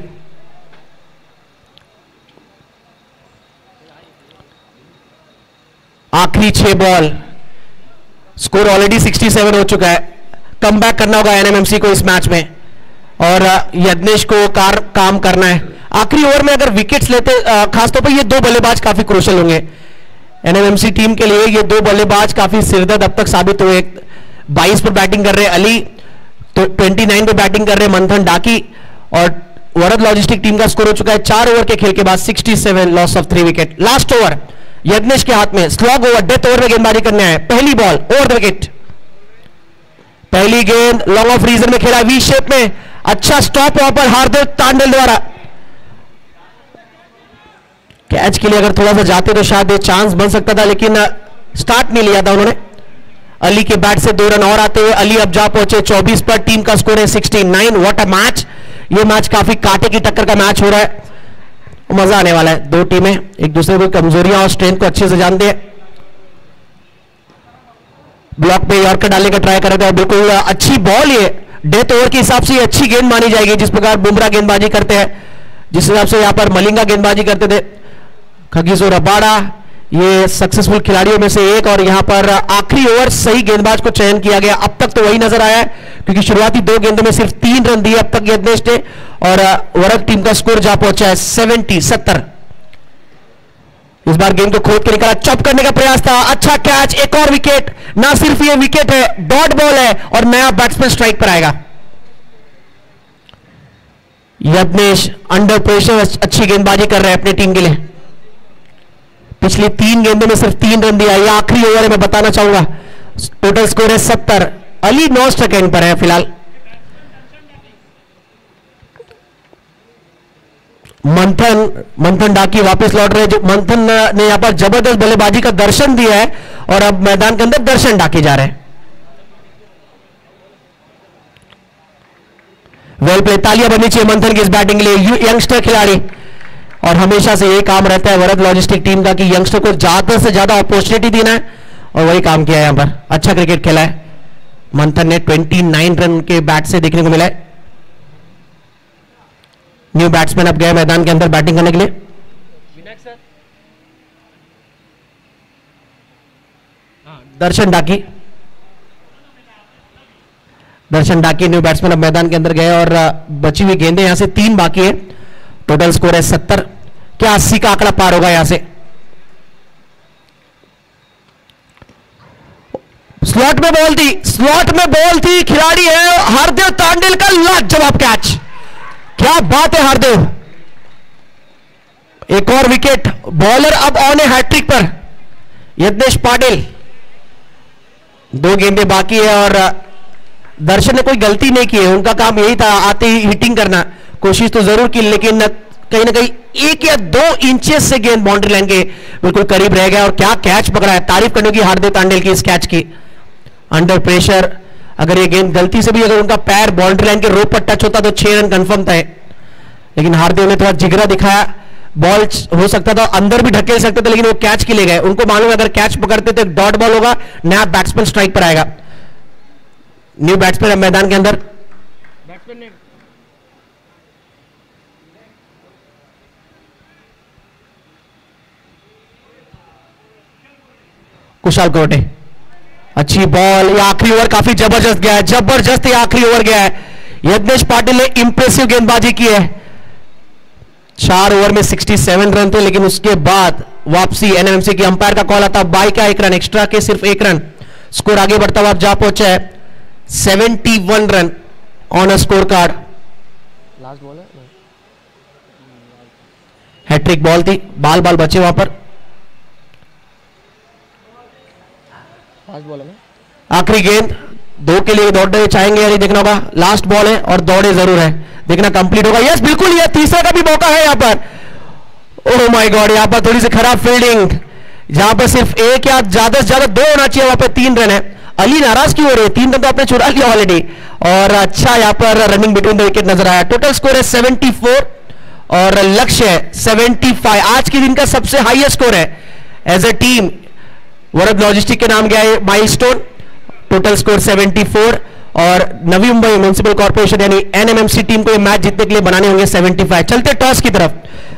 [SPEAKER 1] आखिरी 6 बॉल, स्कोर ऑलरेडी 67 हो चुका है। कम बैक करना होगा एनएमएमसी को इस मैच में और यज्ञेश को काम करना है। आखिरी ओवर में अगर विकेट्स लेते, खासतौर पर ये 2 बल्लेबाज काफी क्रूशियल होंगे एनएमएमसी टीम के लिए। ये 2 बल्लेबाज काफी सिरदर्द अब तक साबित हुए। 22 पर बैटिंग कर रहे अली, तो 29 पे बैटिंग कर रहे मंथन डाकी। और वरद लॉजिस्टिक टीम का स्कोर हो चुका है 4 ओवर के खेल के बाद 67, loss of 3 wicket. Last over Yagnesh के हाथ में, स्लॉग ओवर, डेथ ओवर में गेंदबाजी करने है। पहली बॉल ओवर द विकेट, पहली गेंद लॉन्ग ऑफ रीजन में खेला, वी शेप में। अच्छा स्टॉप वहां पर हार्दिक तांडल द्वारा। कैच के लिए अगर थोड़ा सा जाते तो शायद चांस बन सकता था, लेकिन स्टार्ट नहीं लिया था उन्होंने। अली के बैट से 2 रन और आते हुए अली अब जा पहुंचे 24 पर। टीम का स्कोर है 69। What a match! ये मैच काफी कांटे की टक्कर का मैच हो रहा है, मजा आने वाला है। 2 टीमें एक दूसरे को कमजोरियां और स्ट्रेंथ को अच्छे से जानते हैं। ब्लॉक पे यॉर्कर डालने का ट्राई कर रहे थे, बिल्कुल अच्छी बॉल। ये डेथ ओवर के हिसाब से ये अच्छी गेंद मानी जाएगी, जिस प्रकार बुमराह गेंदबाजी करते हैं, जिस हिसाब से यहां पर मलिंगा गेंदबाजी करते थे। खगीसो रबाड़ा ये सक्सेसफुल खिलाड़ियों में से एक, और यहां पर आखिरी ओवर सही गेंदबाज को चयन किया गया। अब तक तो वही नजर आया है, क्योंकि शुरुआती 2 गेंदों में सिर्फ 3 रन दिए अब तक यज्ञेश ने, और वरद टीम का स्कोर जा पहुंचा है 70। इस बार गेंद को खोद के निकाला, चॉप करने का प्रयास था, अच्छा कैच, एक और विकेट। ना सिर्फ ये विकेट है, डॉट बॉल है और नया बैट्समैन स्ट्राइक पर आएगा। यज्ञेश अंडर प्रेशर अच्छी गेंदबाजी कर रहे हैं अपनी टीम के लिए। पिछली 3 गेंदों में सिर्फ 3 रन दिया। यह आखिरी ओवर है, मैं बताना चाहूंगा। टोटल स्कोर है 70। अली 9 सेकंड पर है फिलहाल। मंथन डाकी वापस लौट रहे। जो मंथन ने यहां पर जबरदस्त बल्लेबाजी का दर्शन दिया है और अब मैदान के अंदर दर्शन डाके जा रहे हैं। वेल प्ले, तालियां बनी चाहिए मंथन की इस बैटिंग के लिए। यंगस्टर खिलाड़ी, और हमेशा से यही काम रहता है वरद लॉजिस्टिक टीम का कि यंगस्टर को ज्यादा से ज्यादा अपॉर्चुनिटी देना है, और वही काम किया है यहां पर। अच्छा क्रिकेट खेला है मंथन ने, 29 रन के बैट से देखने को मिला है। न्यू बैट्समैन अब गए मैदान के अंदर बैटिंग करने के लिए। दर्शन डाकी न्यू बैट्समैन अब मैदान के अंदर गए, और बची हुई गेंदें यहां से 3 बाकी है। टोटल स्कोर है 70। क्या 80 का आंकड़ा पार होगा यहां से? स्लॉट में बॉल थी, खिलाड़ी है हार्दिक तांडेल का लाजवाब कैच। क्या बात है हार्दिक, एक और विकेट। बॉलर अब ऑन है हैट्रिक पर, यज्ञेश पाटिल। 2 गेंदें बाकी है और दर्शन ने कोई गलती नहीं की है, उनका काम यही था आते ही हिटिंग करना। कोशिश तो जरूर की, लेकिन कहीं ना कहीं 1 या 2 इंचेस से गेंद बाउंड्री लाइन के बिल्कुल करीब रह गया। और क्या कैच पकड़ा है, तारीफ करने की हार्दिक तांडेल की इस कैच की। अंडर प्रेशर अगर ये गेंद गलती से भी अगर उनका पैर बाउंड्री लाइन के रोप पर टच होता तो 6 रन कंफर्म था, लेकिन हार्दिक ने थोड़ा जिगरा दिखाया। बॉल हो सकता था अंदर भी ढकेल सकते थे, लेकिन वो कैच के लिए गए। उनको मालूम है अगर कैच पकड़ते तो डॉट बॉल होगा, नया बैट्समैन स्ट्राइक पर आएगा। न्यू बैट्समैन मैदान के अंदर। बैट्समैन ने कुशाल कोटे, अच्छी बॉल। ये आखिरी ओवर काफी जबरदस्त गया है, जबरदस्त ये आखिरी ओवर गया है। यज्ञेश पाटिल ने इंप्रेसिव गेंदबाजी की है। 4 ओवर में 67 रन थे, लेकिन उसके बाद वापसी एनएमसी की अंपायर का कॉल आता, बाई का 1 रन, एक्स्ट्रा के सिर्फ 1 रन। स्कोर आगे बढ़ता हुआ जा पहुंचा है 71 run on a score card.
[SPEAKER 3] Last ball है,
[SPEAKER 1] हैट्रिक बॉल थी, बाल बचे वहां पर।
[SPEAKER 3] लास्ट बॉल है,
[SPEAKER 1] आखिरी गेंद 2 के लिए दौड़ने चाहेंगे या नहीं देखना होगा। लास्ट बॉल है और दौड़े जरूर है, देखना कंप्लीट होगा। यस बिल्कुल, यह तीसरा का भी मौका है यहां पर। ओह माय गॉड, यहां पर थोड़ी सी खराब फील्डिंग, जहां पर सिर्फ 1 या ज्यादा से ज्यादा 2 होना चाहिए, वहां पर 3 रन है। अली नाराज क्यों हो रहे हैं? 3 रन तो आपने चुरा लिया ऑलरेडी। और अच्छा यहां पर रनिंग बिटवीन द विकेट नजर आया। टोटल स्कोर है 74 और लक्ष्य है 75। आज के दिन का सबसे हाईएस्ट स्कोर है as a team. Varad logistic के नाम गया है माइलस्टोन, टोटल स्कोर 74। और नवी मुंबई म्युनिसिपल कॉर्पोरेशन यानी एनएमएमसी टीम को ये मैच जीतने के लिए बनाने होंगे 75। चलते टॉस की तरफ,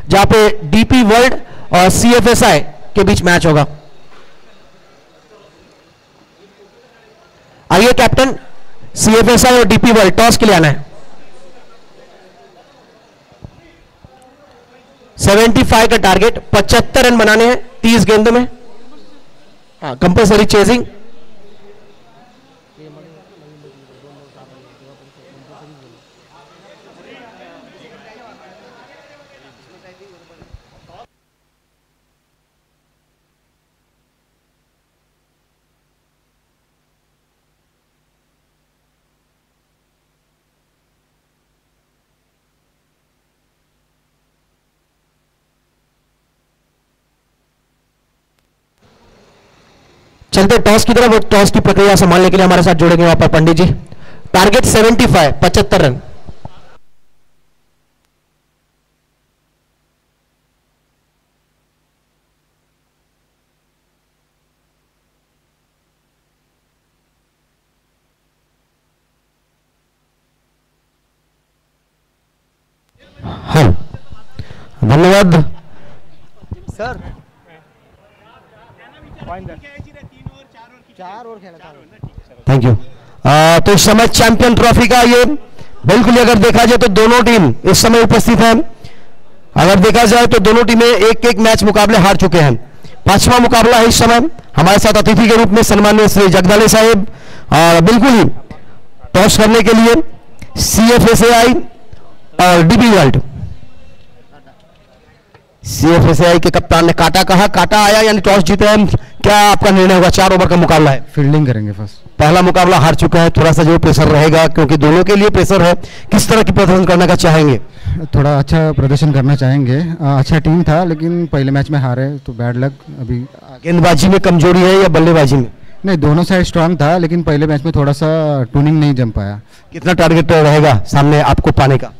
[SPEAKER 1] जहां पे डीपी वर्ल्ड और सीएफएसआई के बीच मैच होगा। आइए कैप्टन, सीएफएसआई और डीपी वर्ल्ड टॉस के लिए आना है। 75 का टारगेट, 75 रन बनाने हैं 30 गेंदों में। हाँ, कंपल्सरी चेजिंग। चलते टॉस की तरफ, टॉस की प्रक्रिया संभालने के लिए हमारे साथ जुड़ेंगे वहां पर पंडित जी। Target 75, 75 run. हाँ, धन्यवाद
[SPEAKER 3] सर। 4 ओवर खेला था।
[SPEAKER 1] Thank you. तो इस समय चैंपियन ट्रॉफी का ये बिल्कुल अगर देखा जाए तो दोनों टीम इस समय उपस्थित हैं। अगर देखा जाए तो दोनों टीमें एक एक मैच मुकाबले हार चुके हैं। 5वां मुकाबला है इस समय। हमारे साथ अतिथि के रूप में सम्माननीय श्री जगदाले साहेब बिल्कुल ही टॉस करने के लिए सीएफएसआई और डीपी वर्ल्ड। सीएफएसआई के कप्तान ने काटा कहा, काटा आया यानी टॉस जीते हैं। क्या आपका निर्णय होगा? 4 ओवर का मुकाबला है,
[SPEAKER 4] फील्डिंग करेंगे फर्स्ट।
[SPEAKER 1] पहला मुकाबला हार चुका है, थोड़ा सा जो प्रेशर रहेगा क्योंकि दोनों के लिए प्रेशर है। किस तरह की प्रदर्शन करने का चाहेंगे?
[SPEAKER 4] थोड़ा अच्छा प्रदर्शन करना चाहेंगे। अच्छा टीम था लेकिन पहले मैच में हारे तो बैड लक। अभी
[SPEAKER 1] गेंदबाजी में कमजोरी है या बल्लेबाजी में?
[SPEAKER 4] नहीं, दोनों साइड स्ट्रांग था लेकिन पहले मैच में थोड़ा सा ट्यूनिंग नहीं जम पाया।
[SPEAKER 1] कितना टारगेट रहेगा सामने आपको पाने का?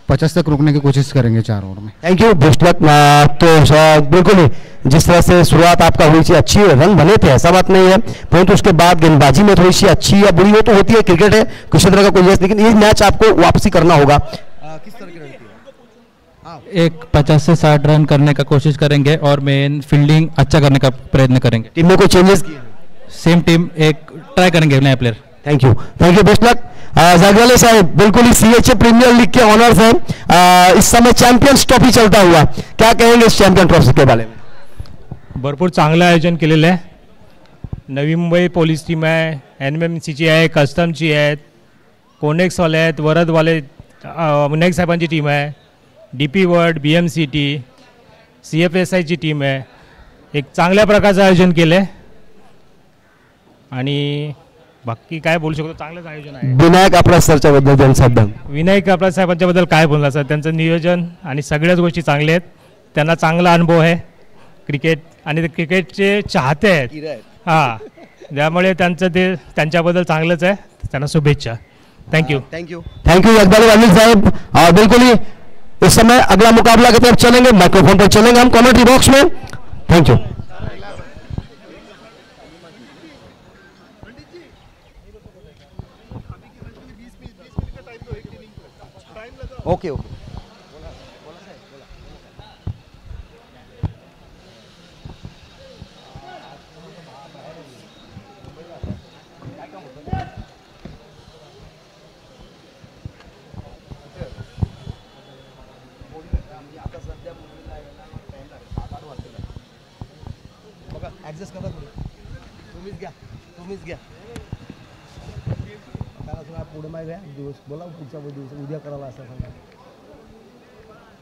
[SPEAKER 4] 50 तक रुकने की कोशिश करेंगे 4 ओवर में।
[SPEAKER 1] Thank you, best luck. तो बिल्कुल ही जिस तरह से शुरुआत आपका हुई थी, अच्छी रन बने थे, ऐसा बात नहीं है, परंतु उसके बाद गेंदबाजी में थोड़ी सी अच्छी या बुरी हो तो होती है, क्रिकेट है, किसी तरह का कोई जैसे, लेकिन ये मैच आपको वापसी करना होगा।
[SPEAKER 3] किस तरह की रणनीति है?
[SPEAKER 5] एक 50 से 60 रन करने का कोशिश करेंगे और मेन फील्डिंग अच्छा करने का प्रयत्न करेंगे।
[SPEAKER 1] टीम में कोई चेंजेस किए?
[SPEAKER 5] सेम टीम एक ट्राई करेंगे नया player.
[SPEAKER 1] Thank you, best luck. Jagdale साहब, बिल्कुल ही सीएचए प्रीमियर लीग के ऑनर्स हैं। इस समय चॅम्पियन्स ट्रॉफी चलता हुआ, क्या कहेंगे इस चॅम्पियन ट्रॉफी के बारे में?
[SPEAKER 6] भरपूर चांगलं आयोजन केलेलं आहे। नवी मुंबई पोलीस टीम आहे, एनएमएमसीची आहे, कस्टमची आहेत, कोनेक्सवाले आहेत, वरदवाले, नाईक साहेबांची टीम आहे, डीपी वर्ल्ड, बीएमसीटी, सीएफएसआयची टीम आहे। एक चांगल्या प्रकारचं आयोजन केलं आहे आणि बाकी काय बोलू शकतो, चांगलंच आयोजन आहे।
[SPEAKER 1] विनायक आपला सरच्याबद्दल दोन शब्द।
[SPEAKER 6] विनायक आपला साहेबांच्याबद्दल काय बोलला सर, त्यांचं नियोजन आणि सगळ्याच गोष्टी चांगल्या आहेत। त्यांना चांगला अनुभव आहे क्रिकेट आणि ते क्रिकेटचे चाहते आहेत। हां, त्यामुळे त्यांचं ते त्यांच्याबद्दल चांगलंच आहे। त्यांना शुभेच्छा। थैंक यू
[SPEAKER 1] अकबर अनिल साहब। बिल्कुल ही इस समय अगला मुकाबला की तरफ चलेंगे, माइक्रोफोन पर चलेंगे हम कमेंट्री बॉक्स में। Thank you.
[SPEAKER 3] Okay okay. बघा ऍडजस्ट करा थोडी, तुम्हीच घ्या त्याला थोडा पुढे मागे घ्या, दिवस बोला पुढच्या दिवस उद्या करायला असं सांगा।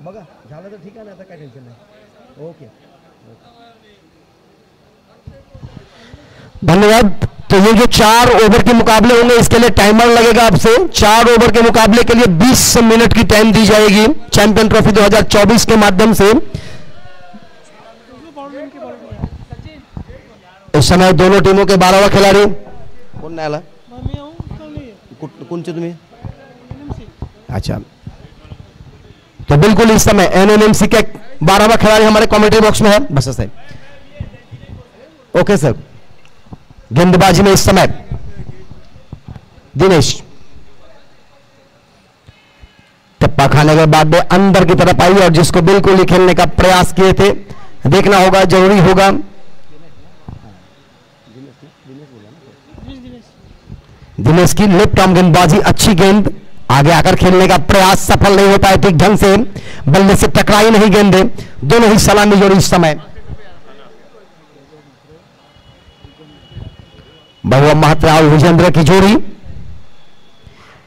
[SPEAKER 3] बघा झालं तर ठीक आहे ना, आता काय टेन्शन नाही। ओके
[SPEAKER 1] धन्यवाद। तो ये जो 4 ओवर के मुकाबले होंगे इसके लिए टाइमर लगेगा आपसे। 4 ओवर के मुकाबले के लिए 20 मिनट की टाइम दी जाएगी चैंपियन ट्रॉफी 2024 के माध्यम से। इस समय दोनों टीमों के 12वां खिलाड़ी
[SPEAKER 3] कोण नाही आला? कोणचे तुम्ही?
[SPEAKER 1] अच्छा, तो बिल्कुल इस समय एनएमएमसी के 12वां खिलाड़ी हमारे कमेंट्री बॉक्स में है। बस सर, ओके सर। गेंदबाजी में इस समय दिनेश टप्पा खाने के बाद में अंदर की तरफ आई और जिसको बिल्कुल ही खेलने का प्रयास किए थे, देखना होगा, जरूरी होगा। दिनेश की लेफ्ट आर्म गेंदबाजी, अच्छी गेंद, आगे आकर खेलने का प्रयास सफल नहीं हो पाए ठीक ढंग से, बल्ले से टकराई नहीं गेंदे, दोनों ही सलामी जोड़ी इस समय। बहुआ महत्रा और विजेंद्र की जोड़ी,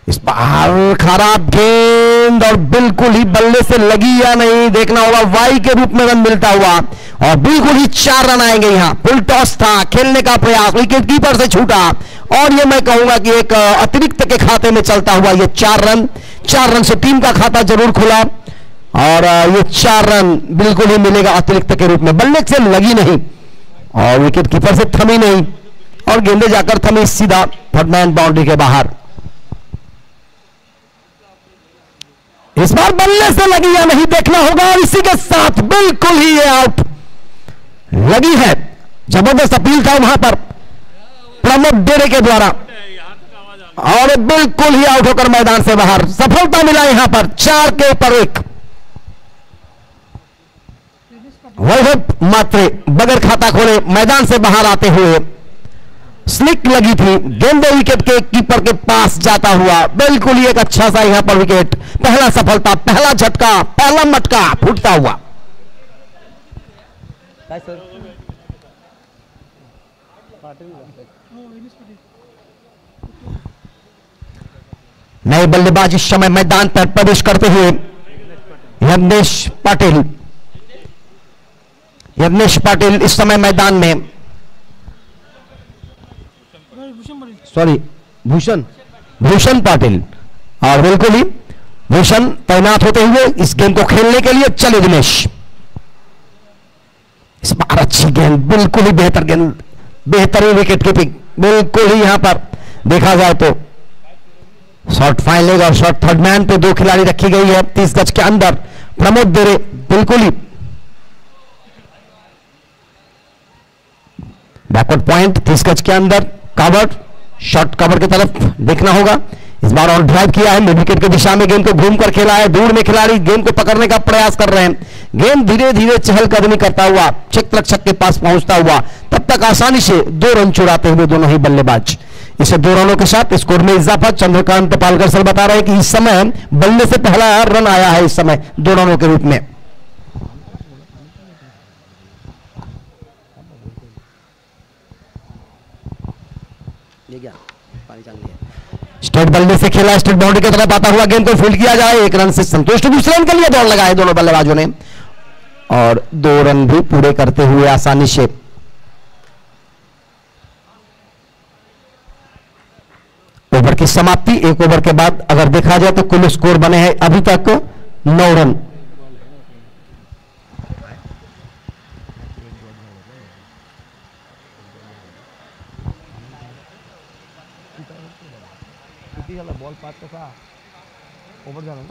[SPEAKER 1] इस बार खराब गेंद और बिल्कुल ही बल्ले से लगी या नहीं, देखना होगा। वाई के रूप में रन मिलता हुआ और बिल्कुल ही 4 रन आएंगे। यहां फुल टॉस था, खेलने का प्रयास, विकेट कीपर से छूटा और ये मैं कहूंगा कि एक अतिरिक्त के खाते में चलता हुआ ये 4 रन से टीम का खाता जरूर खुला और ये 4 रन बिल्कुल ही मिलेगा अतिरिक्त के रूप में। बल्ले से लगी नहीं और विकेट कीपर से थमी नहीं और गेंदे जाकर थमी सीधा थर्ड मैन बाउंड्री के बाहर। इस बार बल्ले से लगी या नहीं देखना होगा और इसी के साथ बिल्कुल ही ये आउट लगी है। जबरदस्त अपील था वहां पर प्रमोद डेरे के द्वारा और बिल्कुल ही आउट होकर मैदान से बाहर। सफलता मिला यहां पर 4 के ऊपर 1। वैभव मात्रे बगैर खाता खोले मैदान से बाहर आते हुए, स्लिक लगी थी, गेंद विकेट के कीपर के पास जाता हुआ, बिल्कुल ही एक अच्छा सा यहां पर विकेट। पहला सफलता, पहला झटका, पहला मटका फूटता हुआ। नए बल्लेबाज इस समय मैदान पर प्रवेश करते हुए यज्ञेश पाटिल इस समय मैदान में, सॉरी भूषण पाटिल, और बिल्कुल ही भूषण तैनात होते हुए इस गेंद को खेलने के लिए चले दिनेश। इस बार अच्छी गेंद, बिल्कुल ही बेहतर गेंद, बेहतरीन विकेट कीपिंग, बिल्कुल ही यहां पर देखा जाए तो शॉर्ट फाइन लेग और शॉर्ट थर्ड मैन पे 2 खिलाड़ी रखी गई है 30 गज के अंदर। प्रमोद देरे बिल्कुल ही बैकवर्ड पॉइंट 30 गज के अंदर, कवर, शॉर्ट कवर की तरफ देखना होगा। इस बार और ड्राइव किया है, मिड विकेट की दिशा में गेंद को घूमकर खेला है, दूर में खिलाड़ी गेंद को पकड़ने का प्रयास कर रहे हैं। गेंद धीरे धीरे चहलकदमी करता हुआ क्षेत्र रक्षक के पास पहुंचता हुआ, तब तक आसानी से 2 रन चुराते हुए दोनों ही बल्लेबाज। इसे 2 रनों के साथ स्कोर में इजाफा। चंद्रकांत पालकर सर बता रहे हैं कि इस समय बल्ले से पहला रन आया है इस समय 2 रनों के रूप में। स्ट्रेट बल्ले से खेला, स्ट्रेट बाउंड्री की तरफ आता हुआ गेंद को फील्ड किया जाए, 1 रन से संतुष्ट। दूसरे रन के लिए दौड़ लगाए दोनों बल्लेबाजों ने और 2 रन भी पूरे करते हुए आसानी से। ओवर की समाप्ति, 1 ओवर के बाद अगर देखा जाए तो कुल स्कोर बने हैं अभी तक 9 रन। बॉल 5 का ओवर जाना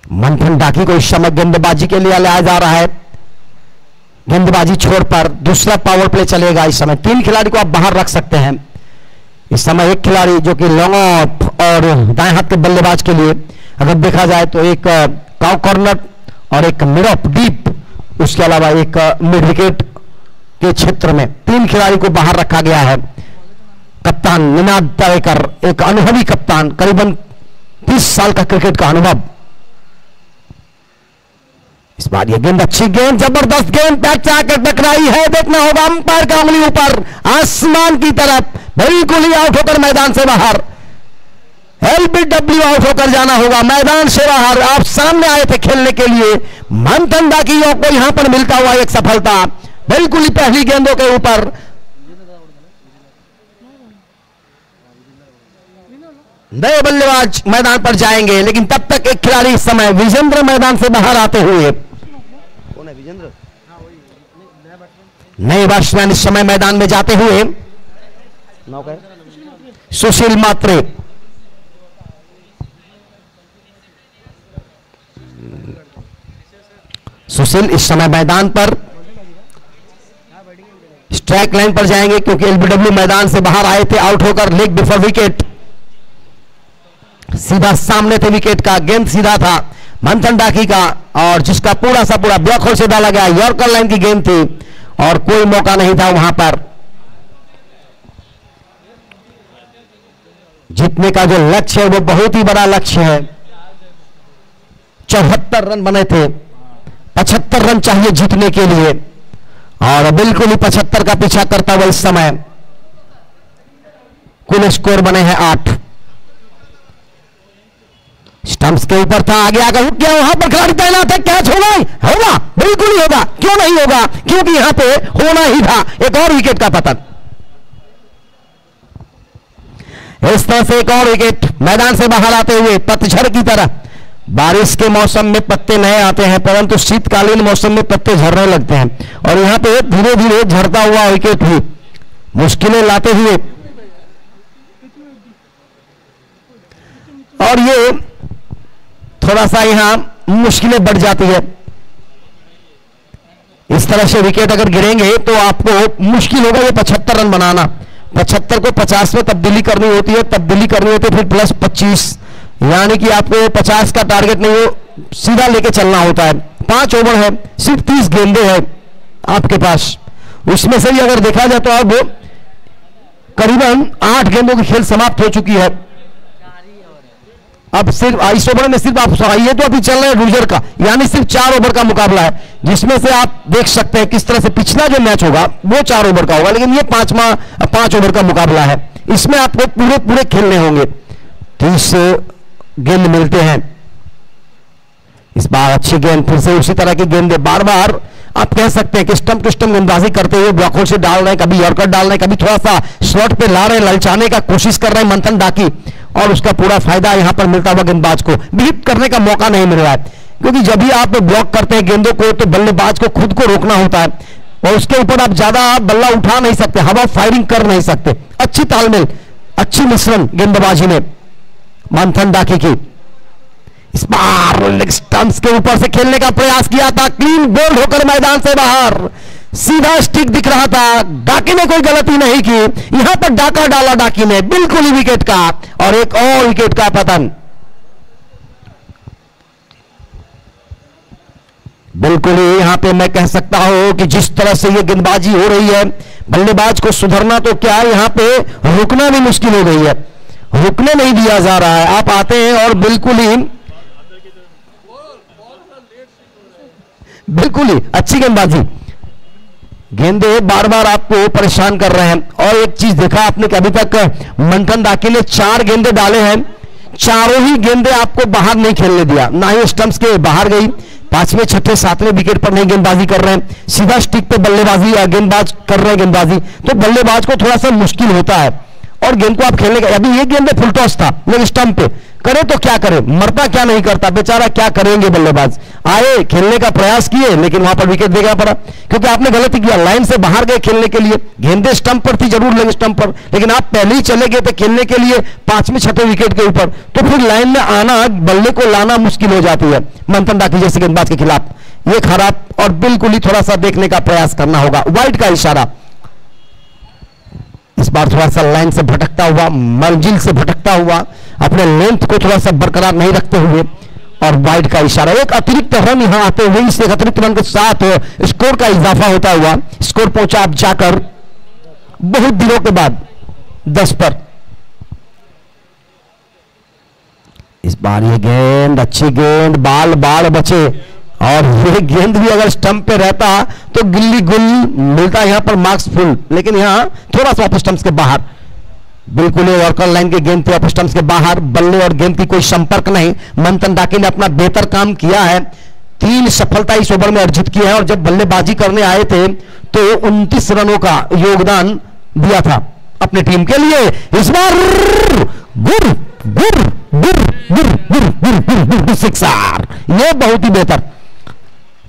[SPEAKER 1] मंथन डाकी को इस समय गेंदबाजी के लिए लाया जा रहा है। गेंदबाजी छोड़ पर दूसरा पावर प्ले चलेगा। इस समय 3 खिलाड़ी को आप बाहर रख सकते हैं। इस समय 1 खिलाड़ी जो कि लॉन्ग ऑफ और दाएं हाथ के बल्लेबाज के लिए अगर देखा जाए तो एक काउ कॉर्नर और एक मिड ऑफ डीप, उसके अलावा एक मिड विकेट के क्षेत्र में 3 खिलाड़ी को बाहर रखा गया है। कप्तान निनाद तावेकर, एक अनुभवी कप्तान, करीबन 30 साल का क्रिकेट का अनुभव। इस बार ये गेंद, अच्छी गेंद, जबरदस्त गेंद, पैच आकर टकराई है, देखना होगा। अंपायर का उंगली ऊपर आसमान की तरफ, बिल्कुल ही आउट होकर मैदान से बाहर। एलबीडब्ल्यू आउट होकर जाना होगा मैदान से बाहर। आप सामने आए थे खेलने के लिए। मंथन डाकियों को यहां पर मिलता हुआ एक सफलता, बिल्कुल ही पहली गेंदों के ऊपर। नए बल्लेबाज मैदान पर जाएंगे, लेकिन तब तक एक खिलाड़ी इस समय विजेंद्र मैदान से बाहर आते हुए, कौन है विजेंद्र? नए बैट्समैन इस समय मैदान में जाते हुए सुशील मात्रे। सुशील इस समय मैदान पर स्ट्राइक लाइन पर जाएंगे, क्योंकि एलबीडब्ल्यू मैदान से बाहर आए थे आउट होकर लेग बिफोर विकेट। सीधा सामने थे विकेट का, गेंद सीधा था मंथन डाकी का, और जिसका पूरा सा पूरा ब्लॉक होल से डाला गया। यॉर्कर लाइन की गेंद थी और कोई मौका नहीं था वहां पर। जीतने का जो लक्ष्य है वो बहुत ही बड़ा लक्ष्य है। 74 रन बने थे, 75 रन चाहिए जीतने के लिए, और बिल्कुल ही 75 का पीछा करता हुआ इस समय कुल स्कोर बने हैं 8। स्टंप्स के ऊपर था, आगे आकर रुक गया, वहां पर खिलाड़ी तैनात है। कैच होगा? होगा, बिल्कुल ही होगा। क्यों नहीं होगा? क्योंकि यहां पे होना ही था। एक और विकेट का पतन। इस तरह से एक और विकेट मैदान से बाहर आते हुए पतझड़ की तरह। बारिश के मौसम में पत्ते नए आते हैं, परंतु शीतकालीन मौसम में पत्ते झड़ने लगते हैं, और यहां पे धीरे धीरे झड़ता हुआ विकेट भी मुश्किलें लाते हुए, और ये थोड़ा सा यहां मुश्किलें बढ़ जाती है। इस तरह से विकेट अगर गिरेंगे तो आपको मुश्किल होगा ये 75 रन बनाना। 75 को 50 में तब्दीली करनी होती है, फिर प्लस 25, यानी कि आपको 50 का टारगेट नहीं हो, सीधा लेके चलना होता है। 5 ओवर है, सिर्फ 30 गेंदे हैं आपके पास, उसमें से ही अगर देखा जाए तो अब करीबन 8 गेंदों की खेल समाप्त हो चुकी है। अब सिर्फ इस ओवर में सिर्फ आप ये तो अभी चल रहे हैं लूजर का, यानी सिर्फ 4 ओवर का मुकाबला है, जिसमें से आप देख सकते हैं किस तरह से पिछला जो मैच होगा वो 4 ओवर का होगा, लेकिन ये 5 ओवर का मुकाबला है। इसमें आपको पूरे खेलने होंगे। 30 गेंद मिलते हैं। इस बार अच्छी गेंद, फिर से उसी तरह की गेंदे, बार बार आप कह सकते हैं कि स्टंप टू स्टंप गेंदबाजी करते हुए ब्लॉक होल से डाल रहे हैं, कभी यॉर्कर डाल रहे हैं, कभी थोड़ा सा स्लॉट पे ला रहे हैं, ललचाने का कोशिश कर रहे हैं मंथन डाकी, और उसका पूरा फायदा यहां पर मिलता हुआ गेंदबाज को बीट करने का मौका नहीं मिल रहा है। क्योंकि जब भी आप ब्लॉक करते हैं गेंदों को तो बल्लेबाज को खुद को रोकना होता है, और उसके ऊपर आप ज्यादा बल्ला उठा नहीं सकते, हवा फायरिंग कर नहीं सकते। अच्छी तालमेल, अच्छी मिश्रण गेंदबाजी में मंथन डाकी की। इस बार लेग स्टंप्स के ऊपर से खेलने का प्रयास किया था, क्लीन बोल्ड होकर मैदान से बाहर, सीधा स्टिक दिख रहा था। डाकी ने कोई गलती नहीं की, यहां पर डाका डाला डाकी ने, बिल्कुल ही विकेट का, और एक और विकेट का पतन। बिल्कुल ही यहां पे मैं कह सकता हूं कि जिस तरह से ये गेंदबाजी हो रही है, बल्लेबाज को सुधरना तो क्या, यहां पे रुकना भी मुश्किल हो गई है, रुकने नहीं दिया जा रहा है। आप आते हैं और बिल्कुल ही अच्छी गेंदबाजी, गेंदे बार बार आपको परेशान कर रहे हैं। और एक चीज देखा आपने कि अभी तक मंथन डाकी ने 4 गेंदे डाले हैं, चारों ही गेंदे आपको बाहर नहीं खेलने दिया, ना ही स्टंप्स के बाहर गई। 5वें 6ठे 7वें विकेट पर नहीं गेंदबाजी कर रहे हैं, सीधा स्टिक पे बल्लेबाजी गेंदबाज कर रहे हैं गेंदबाजी, तो बल्लेबाज को थोड़ा सा मुश्किल होता है, और गेंद को आप खेलने का, अभी ये गेंद फुल टॉस था लेकिन स्टंप पे, करे तो क्या करे, मरता क्या नहीं करता बेचारा, क्या करेंगे बल्लेबाज। आए, खेलने का प्रयास किए, लेकिन वहां पर विकेट देना पड़ा, क्योंकि आपने गलती किया, लाइन से बाहर गए खेलने के लिए। गेंदे स्टंप पर थी जरूर, लेकिन स्टंप पर, लेकिन आप पहले ही चले गए थे खेलने के लिए 5वें 6ठे विकेट के ऊपर, तो फिर लाइन में आना, बल्ले को लाना मुश्किल हो जाती है मंथन डाकी जैसे गेंदबाज के खिलाफ। ये खराब, और बिल्कुल ही थोड़ा सा देखने का प्रयास करना होगा। वाइड का इशारा, इस बार थोड़ा सा लाइन से भटकता हुआ, मंजिल से भटकता हुआ, अपने लेंथ को थोड़ा सा बरकरार नहीं रखते हुए, और वाइड का इशारा। एक अतिरिक्त रन यहां आते हुए, इस अतिरिक्त रन के साथ स्कोर का इजाफा होता हुआ स्कोर पहुंचा अब जाकर बहुत दिनों के बाद 10 पर। इस बार ये गेंद, अच्छी गेंद, बाल बचे, और ये गेंद भी अगर स्टंप पे रहता तो गिल्ली गुल मिलता यहां पर मार्क्स फुल, लेकिन यहां थोड़ा सा ऑफ स्टंप्स के बाहर, बिल्कुल यॉर्कर लाइन के गेंद थे, ऑफ स्टंप्स के बाहर, बल्ले और गेंद की कोई संपर्क नहीं। मंथन डाकी ने अपना बेहतर काम किया है, 3 सफलता इस ओवर में अर्जित की है, और जब बल्लेबाजी करने आए थे तो 29 रनों का योगदान दिया था अपनी टीम के लिए। इस बार गुड
[SPEAKER 7] सिक्सर, ये बहुत ही बेहतर।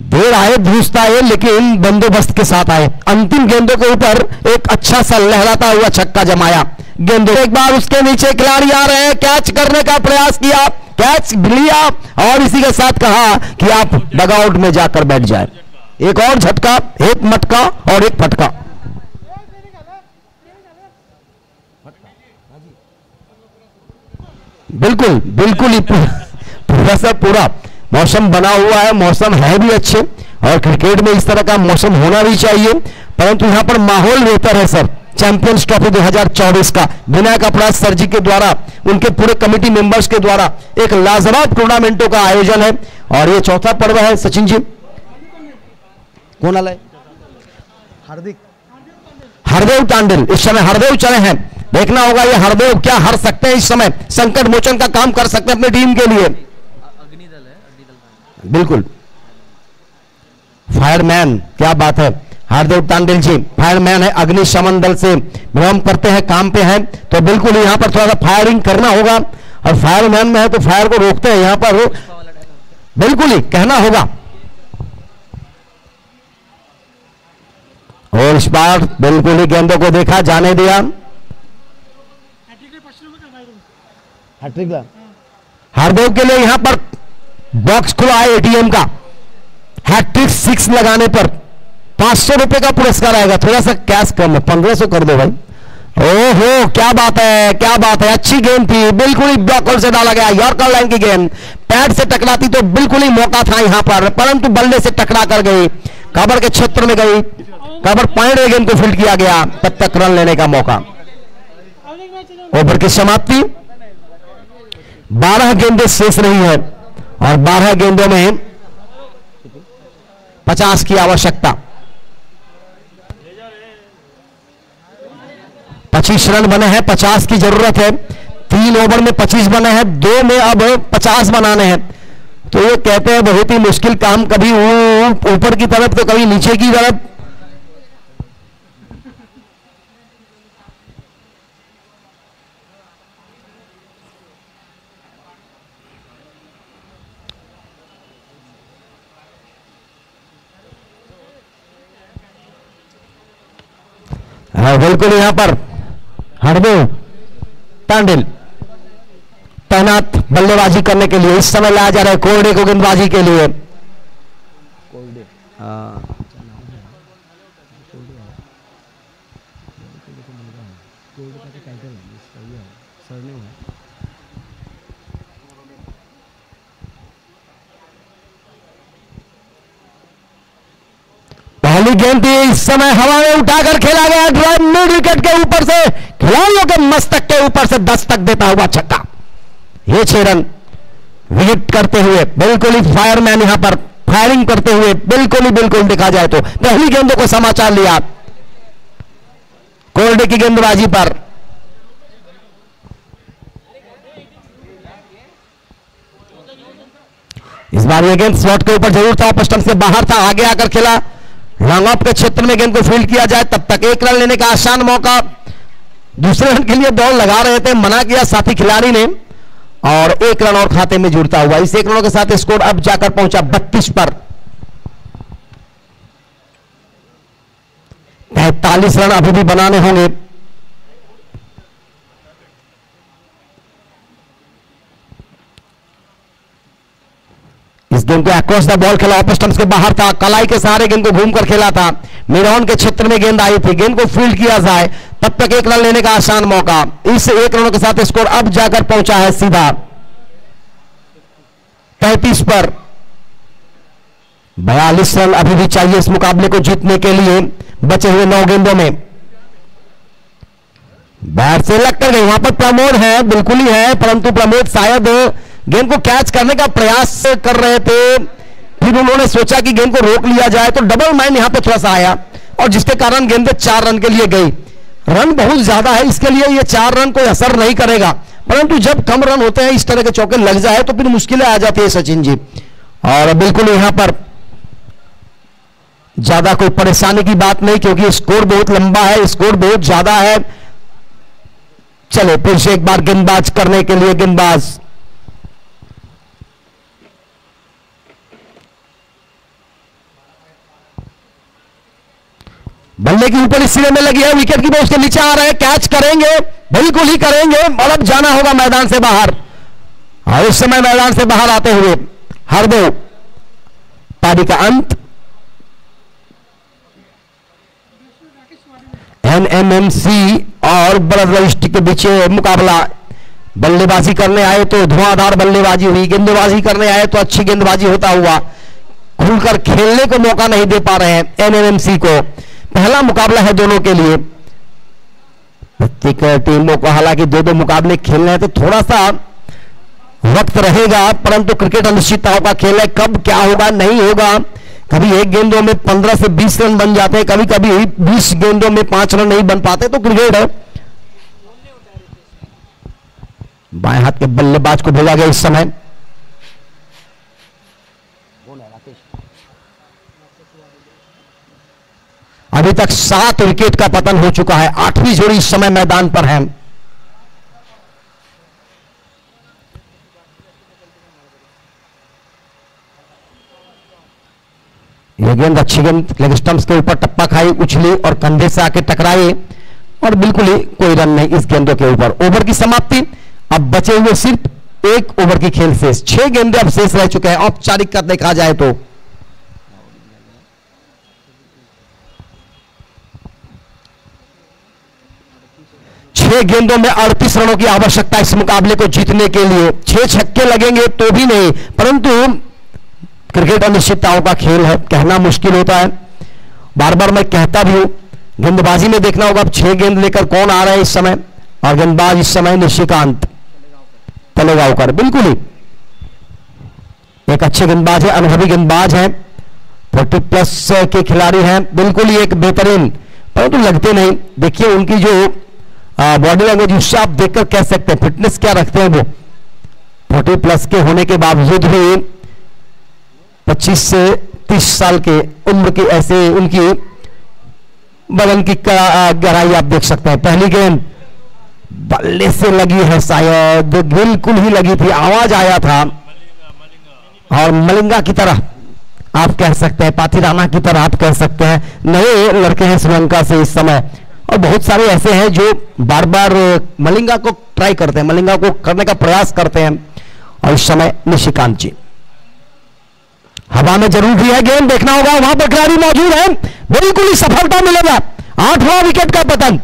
[SPEAKER 7] देर आए धूसता है लेकिन बंदोबस्त के साथ आए। अंतिम गेंदों के ऊपर एक अच्छा सा लहराता हुआ छक्का जमाया। गेंदों एक बार उसके नीचे खिलाड़ी आ रहे हैं, कैच करने का प्रयास किया, कैच लिया और इसी के साथ कहा कि आप डगआउट में जाकर बैठ जाए। एक और झटका, एक मटका और एक फटका। बिल्कुल बिल्कुल ही पूरा सा पूरा मौसम बना हुआ है, मौसम है भी अच्छे और क्रिकेट में इस तरह का मौसम होना भी चाहिए, परंतु यहां पर माहौल बेहतर है सर। चैंपियंस ट्रॉफी 2024 का विनायक अपराध सर जी के द्वारा, उनके पूरे कमेटी मेंबर्स के द्वारा एक लाजवाब टूर्नामेंटों का आयोजन है और ये चौथा पर्व है। सचिन जी कौन आला है? हरदेव टांडिल इस समय हरदेव चले हैं। देखना होगा ये हरदेव क्या हर सकते हैं, इस समय संकट मोचन का काम कर सकते हैं अपनी टीम के लिए। बिल्कुल फायरमैन, क्या बात है। हरदेव टांडिल जी फायरमैन है, अग्निशमन दल से बिलोंग करते हैं, काम पे हैं, तो बिल्कुल यहां पर थोड़ा सा फायरिंग करना होगा और फायरमैन में है तो फायर को रोकते हैं यहां पर, बिल्कुल ही कहना होगा। और इस बार बिल्कुल ही गेंदों को देखा, जाने दिया। हरदेव के लिए यहां पर बॉक्स खुला है एटीएम का। हैट्रिक 6 लगाने पर 500 रुपए का पुरस्कार आएगा। थोड़ा सा कैश कम है, 1500 कर दो भाई। ओहो क्या बात है, क्या बात है, अच्छी गेंद थी, बिल्कुल ही ब्लॉकर से डाला गया। यॉर्कर लाइन की गेंद पैड से टकराती तो बिल्कुल ही मौका था यहां पर, परंतु बल्ले से टकरा कर गई, कवर के क्षेत्र में गई, कवर पॉइंट में गेंद को फील्ड किया गया, तब तक रन लेने का मौका। ओवर की समाप्ति, 12 गेंदें शेष रही है और 12 गेंदों में 50 की आवश्यकता। 25 रन बने हैं, 50 की जरूरत है। 3 ओवर में 25 बने हैं, 2 में अब 50 बनाने हैं, तो ये कहते हैं बहुत ही मुश्किल काम, कभी ऊपर की तरफ तो कभी नीचे की तरफ। बिल्कुल यहां पर हरदेव टांडिल तैनात बल्लेबाजी करने के लिए इस समय लाया जा रहा है कोरडे को गेंदबाजी के लिए। पहली गेंद इस समय हवा में उठाकर खेला गया, ड्राइव मिड विकेट के ऊपर से खिलाड़ियों के मस्तक के ऊपर से दस्तक देता हुआ छक्का। ये 6 रन विकेट करते हुए बिल्कुल ही फायरमैन यहां पर फायरिंग करते हुए बिल्कुल देखा जाए तो पहली गेंदों को समाचार लिया कोरडे की गेंदबाजी पर। इस बार यह गेंद स्लॉट के ऊपर जरूर था, ऑफ स्टंप से बाहर था, आगे आकर खेला। लॉन्ग ऑफ के क्षेत्र में गेंद को फील्ड किया जाए, तब तक 1 रन लेने का आसान मौका। दूसरे रन के लिए दौड़ लगा रहे थे, मना किया साथी खिलाड़ी ने और 1 रन और खाते में जुड़ता हुआ। इस 1 रनों के साथ स्कोर अब जाकर पहुंचा 32 पर। 45 रन अभी भी बनाने होंगे। इस गेंद को अक्रॉस द बॉल खेला, ऑफ स्टंप्स के बाहर था, कलाई के सहारे गेंद को घूमकर खेला था, मिड ऑन के क्षेत्र में गेंद आई थी, गेंद को फील्ड किया जाए तब तक 1 रन लेने का आसान मौका। इस 1 रनों के साथ स्कोर अब जाकर पहुंचा है सीधा 35 पर। 42 रन अभी भी चाहिए इस मुकाबले को जीतने के लिए बचे हुए 9 गेंदों में। बैट से लग कर गई, वहां पर प्रमोद है, बिल्कुल ही है, परंतु प्रमोद शायद गेंद को कैच करने का प्रयास कर रहे थे, फिर उन्होंने सोचा कि गेंद को रोक लिया जाए, तो डबल माइंड यहां पे थोड़ा सा आया और जिसके कारण गेंद 4 रन के लिए गई। रन बहुत ज्यादा है, इसके लिए ये 4 रन कोई असर नहीं करेगा, परंतु जब कम रन होते हैं इस तरह के चौके लग जाए तो फिर मुश्किलें आ जाती है सचिन जी। और बिल्कुल यहां पर ज्यादा कोई परेशानी की बात नहीं, क्योंकि स्कोर बहुत लंबा है, स्कोर बहुत ज्यादा है। चले फिर से एक बार गेंदबाज करने के लिए गेंदबाज, बल्ले की ऊपर सिरे में लगी है, विकेट की उसके नीचे आ रहे हैं, कैच करेंगे, बिल्कुल ही करेंगे और अब जाना होगा मैदान से बाहर। और इस समय मैदान से बाहर आते हुए हरदेव, पारी का अंत। एनएमएमसी और बड़ौदा लॉजिस्टिक के बीच मुकाबला। बल्लेबाजी करने आए तो धुआंधार बल्लेबाजी हुई, गेंदबाजी करने आए तो अच्छी गेंदबाजी होता हुआ, खुलकर खेलने को मौका नहीं दे पा रहे हैं एनएमएमसी को। पहला मुकाबला है दोनों के लिए, प्रत्येक टीमों को हालांकि दो दो मुकाबले खेलने हैं तो थोड़ा सा वक्त रहेगा, परंतु क्रिकेट अनिश्चितताओं का खेल है, कब क्या होगा नहीं होगा। कभी एक गेंदों में 15 से 20 रन बन जाते हैं, कभी कभी 20 गेंदों में 5 रन नहीं बन पाते, तो क्रिकेट है। बाएं हाथ के बल्लेबाज को भेजा गया इस समय। अभी तक 7 विकेट का पतन हो चुका है, 8वीं जोड़ी इस समय मैदान पर है। यह गेंद अच्छी गेंद लेग स्टंप्स के ऊपर टप्पा खाई, उछली और कंधे से आके टकराई और बिल्कुल ही कोई रन नहीं इस गेंदों के ऊपर। ओवर की समाप्ति, अब बचे हुए सिर्फ 1 ओवर की खेल शेष, 6 गेंदें अब शेष रह चुके हैं औपचारिक का देखा जाए तो। गेंदों में 38 रनों की आवश्यकता इस मुकाबले को जीतने के लिए। 6 छक्के लगेंगे तो भी नहीं, परंतु क्रिकेट अनिश्चितताओं का खेल है, कहना मुश्किल होता है। बार बार मैं कहता भी हूं, गेंदबाजी में देखना होगा अब 6 गेंद लेकर कौन आ रहा है इस समय, और गेंदबाज इस समय निशिकांत तलेगांवकर, बिल्कुल ही एक अच्छे गेंदबाज है, अनुभवी गेंदबाज है, 40+ के खिलाड़ी हैं, बिल्कुल ही एक बेहतरीन, परंतु लगते नहीं। देखिए उनकी जो बॉडी लैंग्वेज, उससे आप देखकर कह सकते हैं फिटनेस क्या रखते हैं वो। 40+ के होने के बावजूद भी 25 से 30 साल के उम्र की ऐसे उनकी बदन की गहराई आप देख सकते हैं। पहली गेंद बल्ले से लगी है, शायद बिल्कुल ही लगी थी, आवाज आया था, और मलिंगा की तरह आप कह सकते हैं, पाथिराना की तरह आप कह सकते हैं। नए लड़के हैं श्रीलंका से इस समय, और बहुत सारे ऐसे हैं जो बार बार मलिंगा को ट्राई करते हैं, मलिंगा को करने का प्रयास करते हैं। और इस समय निशिकांत जी हवा में जरूर भी है, गेंद देखना होगा, वहां पर खिलाड़ी मौजूद है, बिल्कुल ही सफलता मिलेगा। 8वां विकेट का पतन।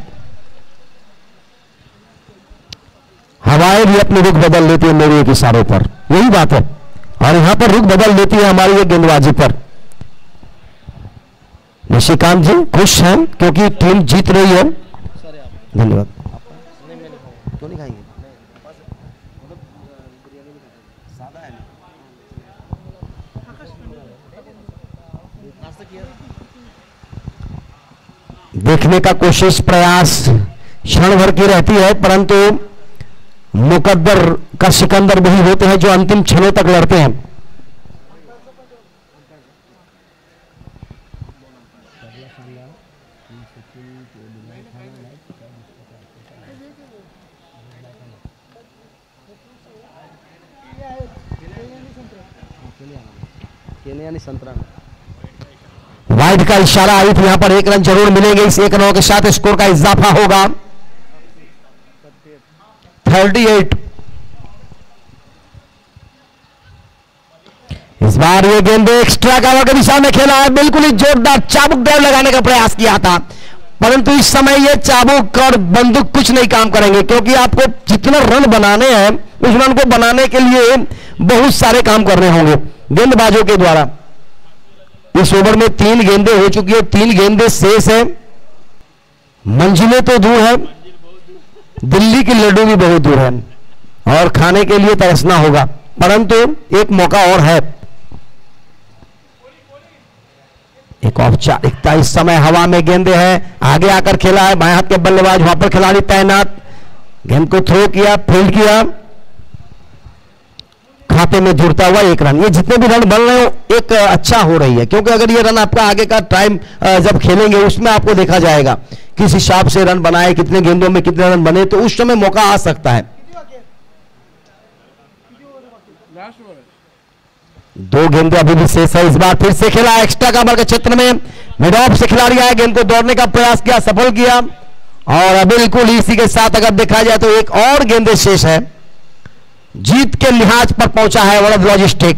[SPEAKER 7] हवाएं भी अपनी रुख बदल लेती है मेरे एक इशारों पर, यही बात है, और यहां पर रुख बदल लेती है हमारी ये गेंदबाजी पर। निशिकांत जी खुश हैं क्योंकि टीम जीत रही है। धन्यवाद। क्यों नहीं खाएंगे? देखने का कोशिश प्रयास क्षण भर की रहती है, परंतु मुकद्दर का सिकंदर वही होते हैं जो अंतिम क्षणों तक लड़ते हैं। वाइड का इशारा आई थी, यहां पर 1 रन जरूर मिलेंगे, इस 1 रनों के साथ स्कोर का इजाफा होगा 38। इस बार ये गेंद एक्स्ट्रा कवर के दिशा में खेला है, बिल्कुल ही जोरदार चाबुक ड्राइव लगाने का प्रयास किया था, परंतु इस समय ये चाबुक और बंदूक कुछ नहीं काम करेंगे, क्योंकि आपको जितना रन बनाने हैं उस रन को बनाने के लिए बहुत सारे काम करने होंगे गेंदबाजों के द्वारा। इस ओवर में 3 गेंदें हो चुकी है, 3 गेंदें शेष है। मंजिलें तो दूर है, दिल्ली की लड्डू भी बहुत दूर है, और खाने के लिए तरसना होगा, परंतु एक मौका और है। एक औपचारिकता, इस समय हवा में गेंदे हैं, आगे आकर खेला है, बाएं हाथ के बल्लेबाज वहां पर खिलाड़ी तैनात, गेंद को थ्रो किया, फील्ड किया, खाते में जुड़ता हुआ 1 रन। ये जितने भी रन बन रहे हो एक अच्छा हो रही है, क्योंकि अगर ये रन आपका आगे का टाइम जब खेलेंगे उसमें आपको देखा जाएगा किस हिसाब से रन बनाए, कितने गेंदों में कितने रन बने, तो उस समय मौका आ सकता है। 2 गेंदें अभी भी शेष है। इस बार फिर से खेला एक्स्ट्रा कवर के क्षेत्र में, मिड ऑफ से खिलाड़ी आए, गेंद को दौड़ने का प्रयास किया, सफल किया, और बिल्कुल इसी के साथ अगर देखा जाए तो एक और गेंदें शेष है। जीत के लिहाज पर पहुंचा है वरद लॉजिस्टिक।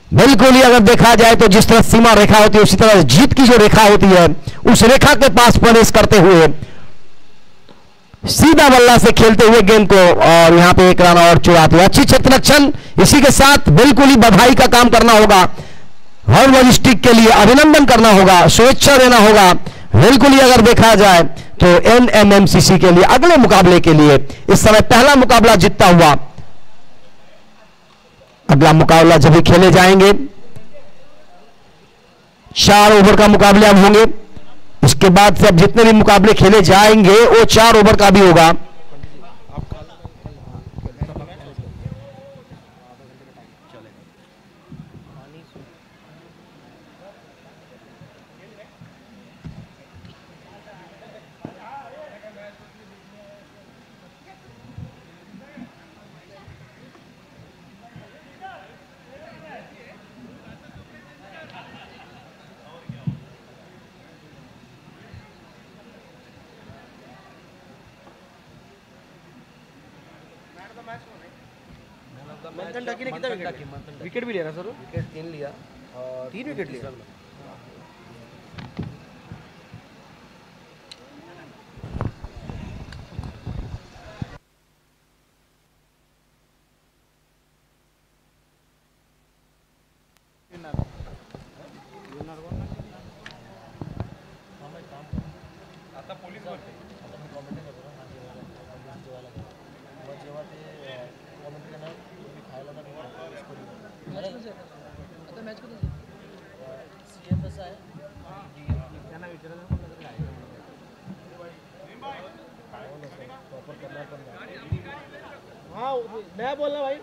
[SPEAKER 7] बिल्कुल ही अगर देखा जाए तो जिस तरह सीमा रेखा होती है उसी तरह जीत की जो रेखा होती है उस रेखा के पास प्रवेश करते हुए सीधा बल्ला से खेलते हुए गेंद को, और यहां पे 1 रन और चुराते हुए अच्छी क्षेत्र रक्षण। इसी के साथ बिल्कुल ही बधाई का काम करना होगा, वरद लॉजिस्टिक के लिए अभिनंदन करना होगा, शुभेच्छा देना होगा। बिल्कुल ही अगर देखा जाए तो NMMCC के लिए अगले मुकाबले के लिए इस समय पहला मुकाबला जीतता हुआ, अगला मुकाबला जब भी खेले जाएंगे 4 ओवर का मुकाबले अब होंगे। इसके बाद से अब जितने भी मुकाबले खेले जाएंगे वो 4 ओवर का भी होगा।
[SPEAKER 3] मंथन टाकी ने कितना विकेट भी लिया सर? विकेट 3 लिया और 3 विकेट लिया। हाँ मैं बोल रहा भाई।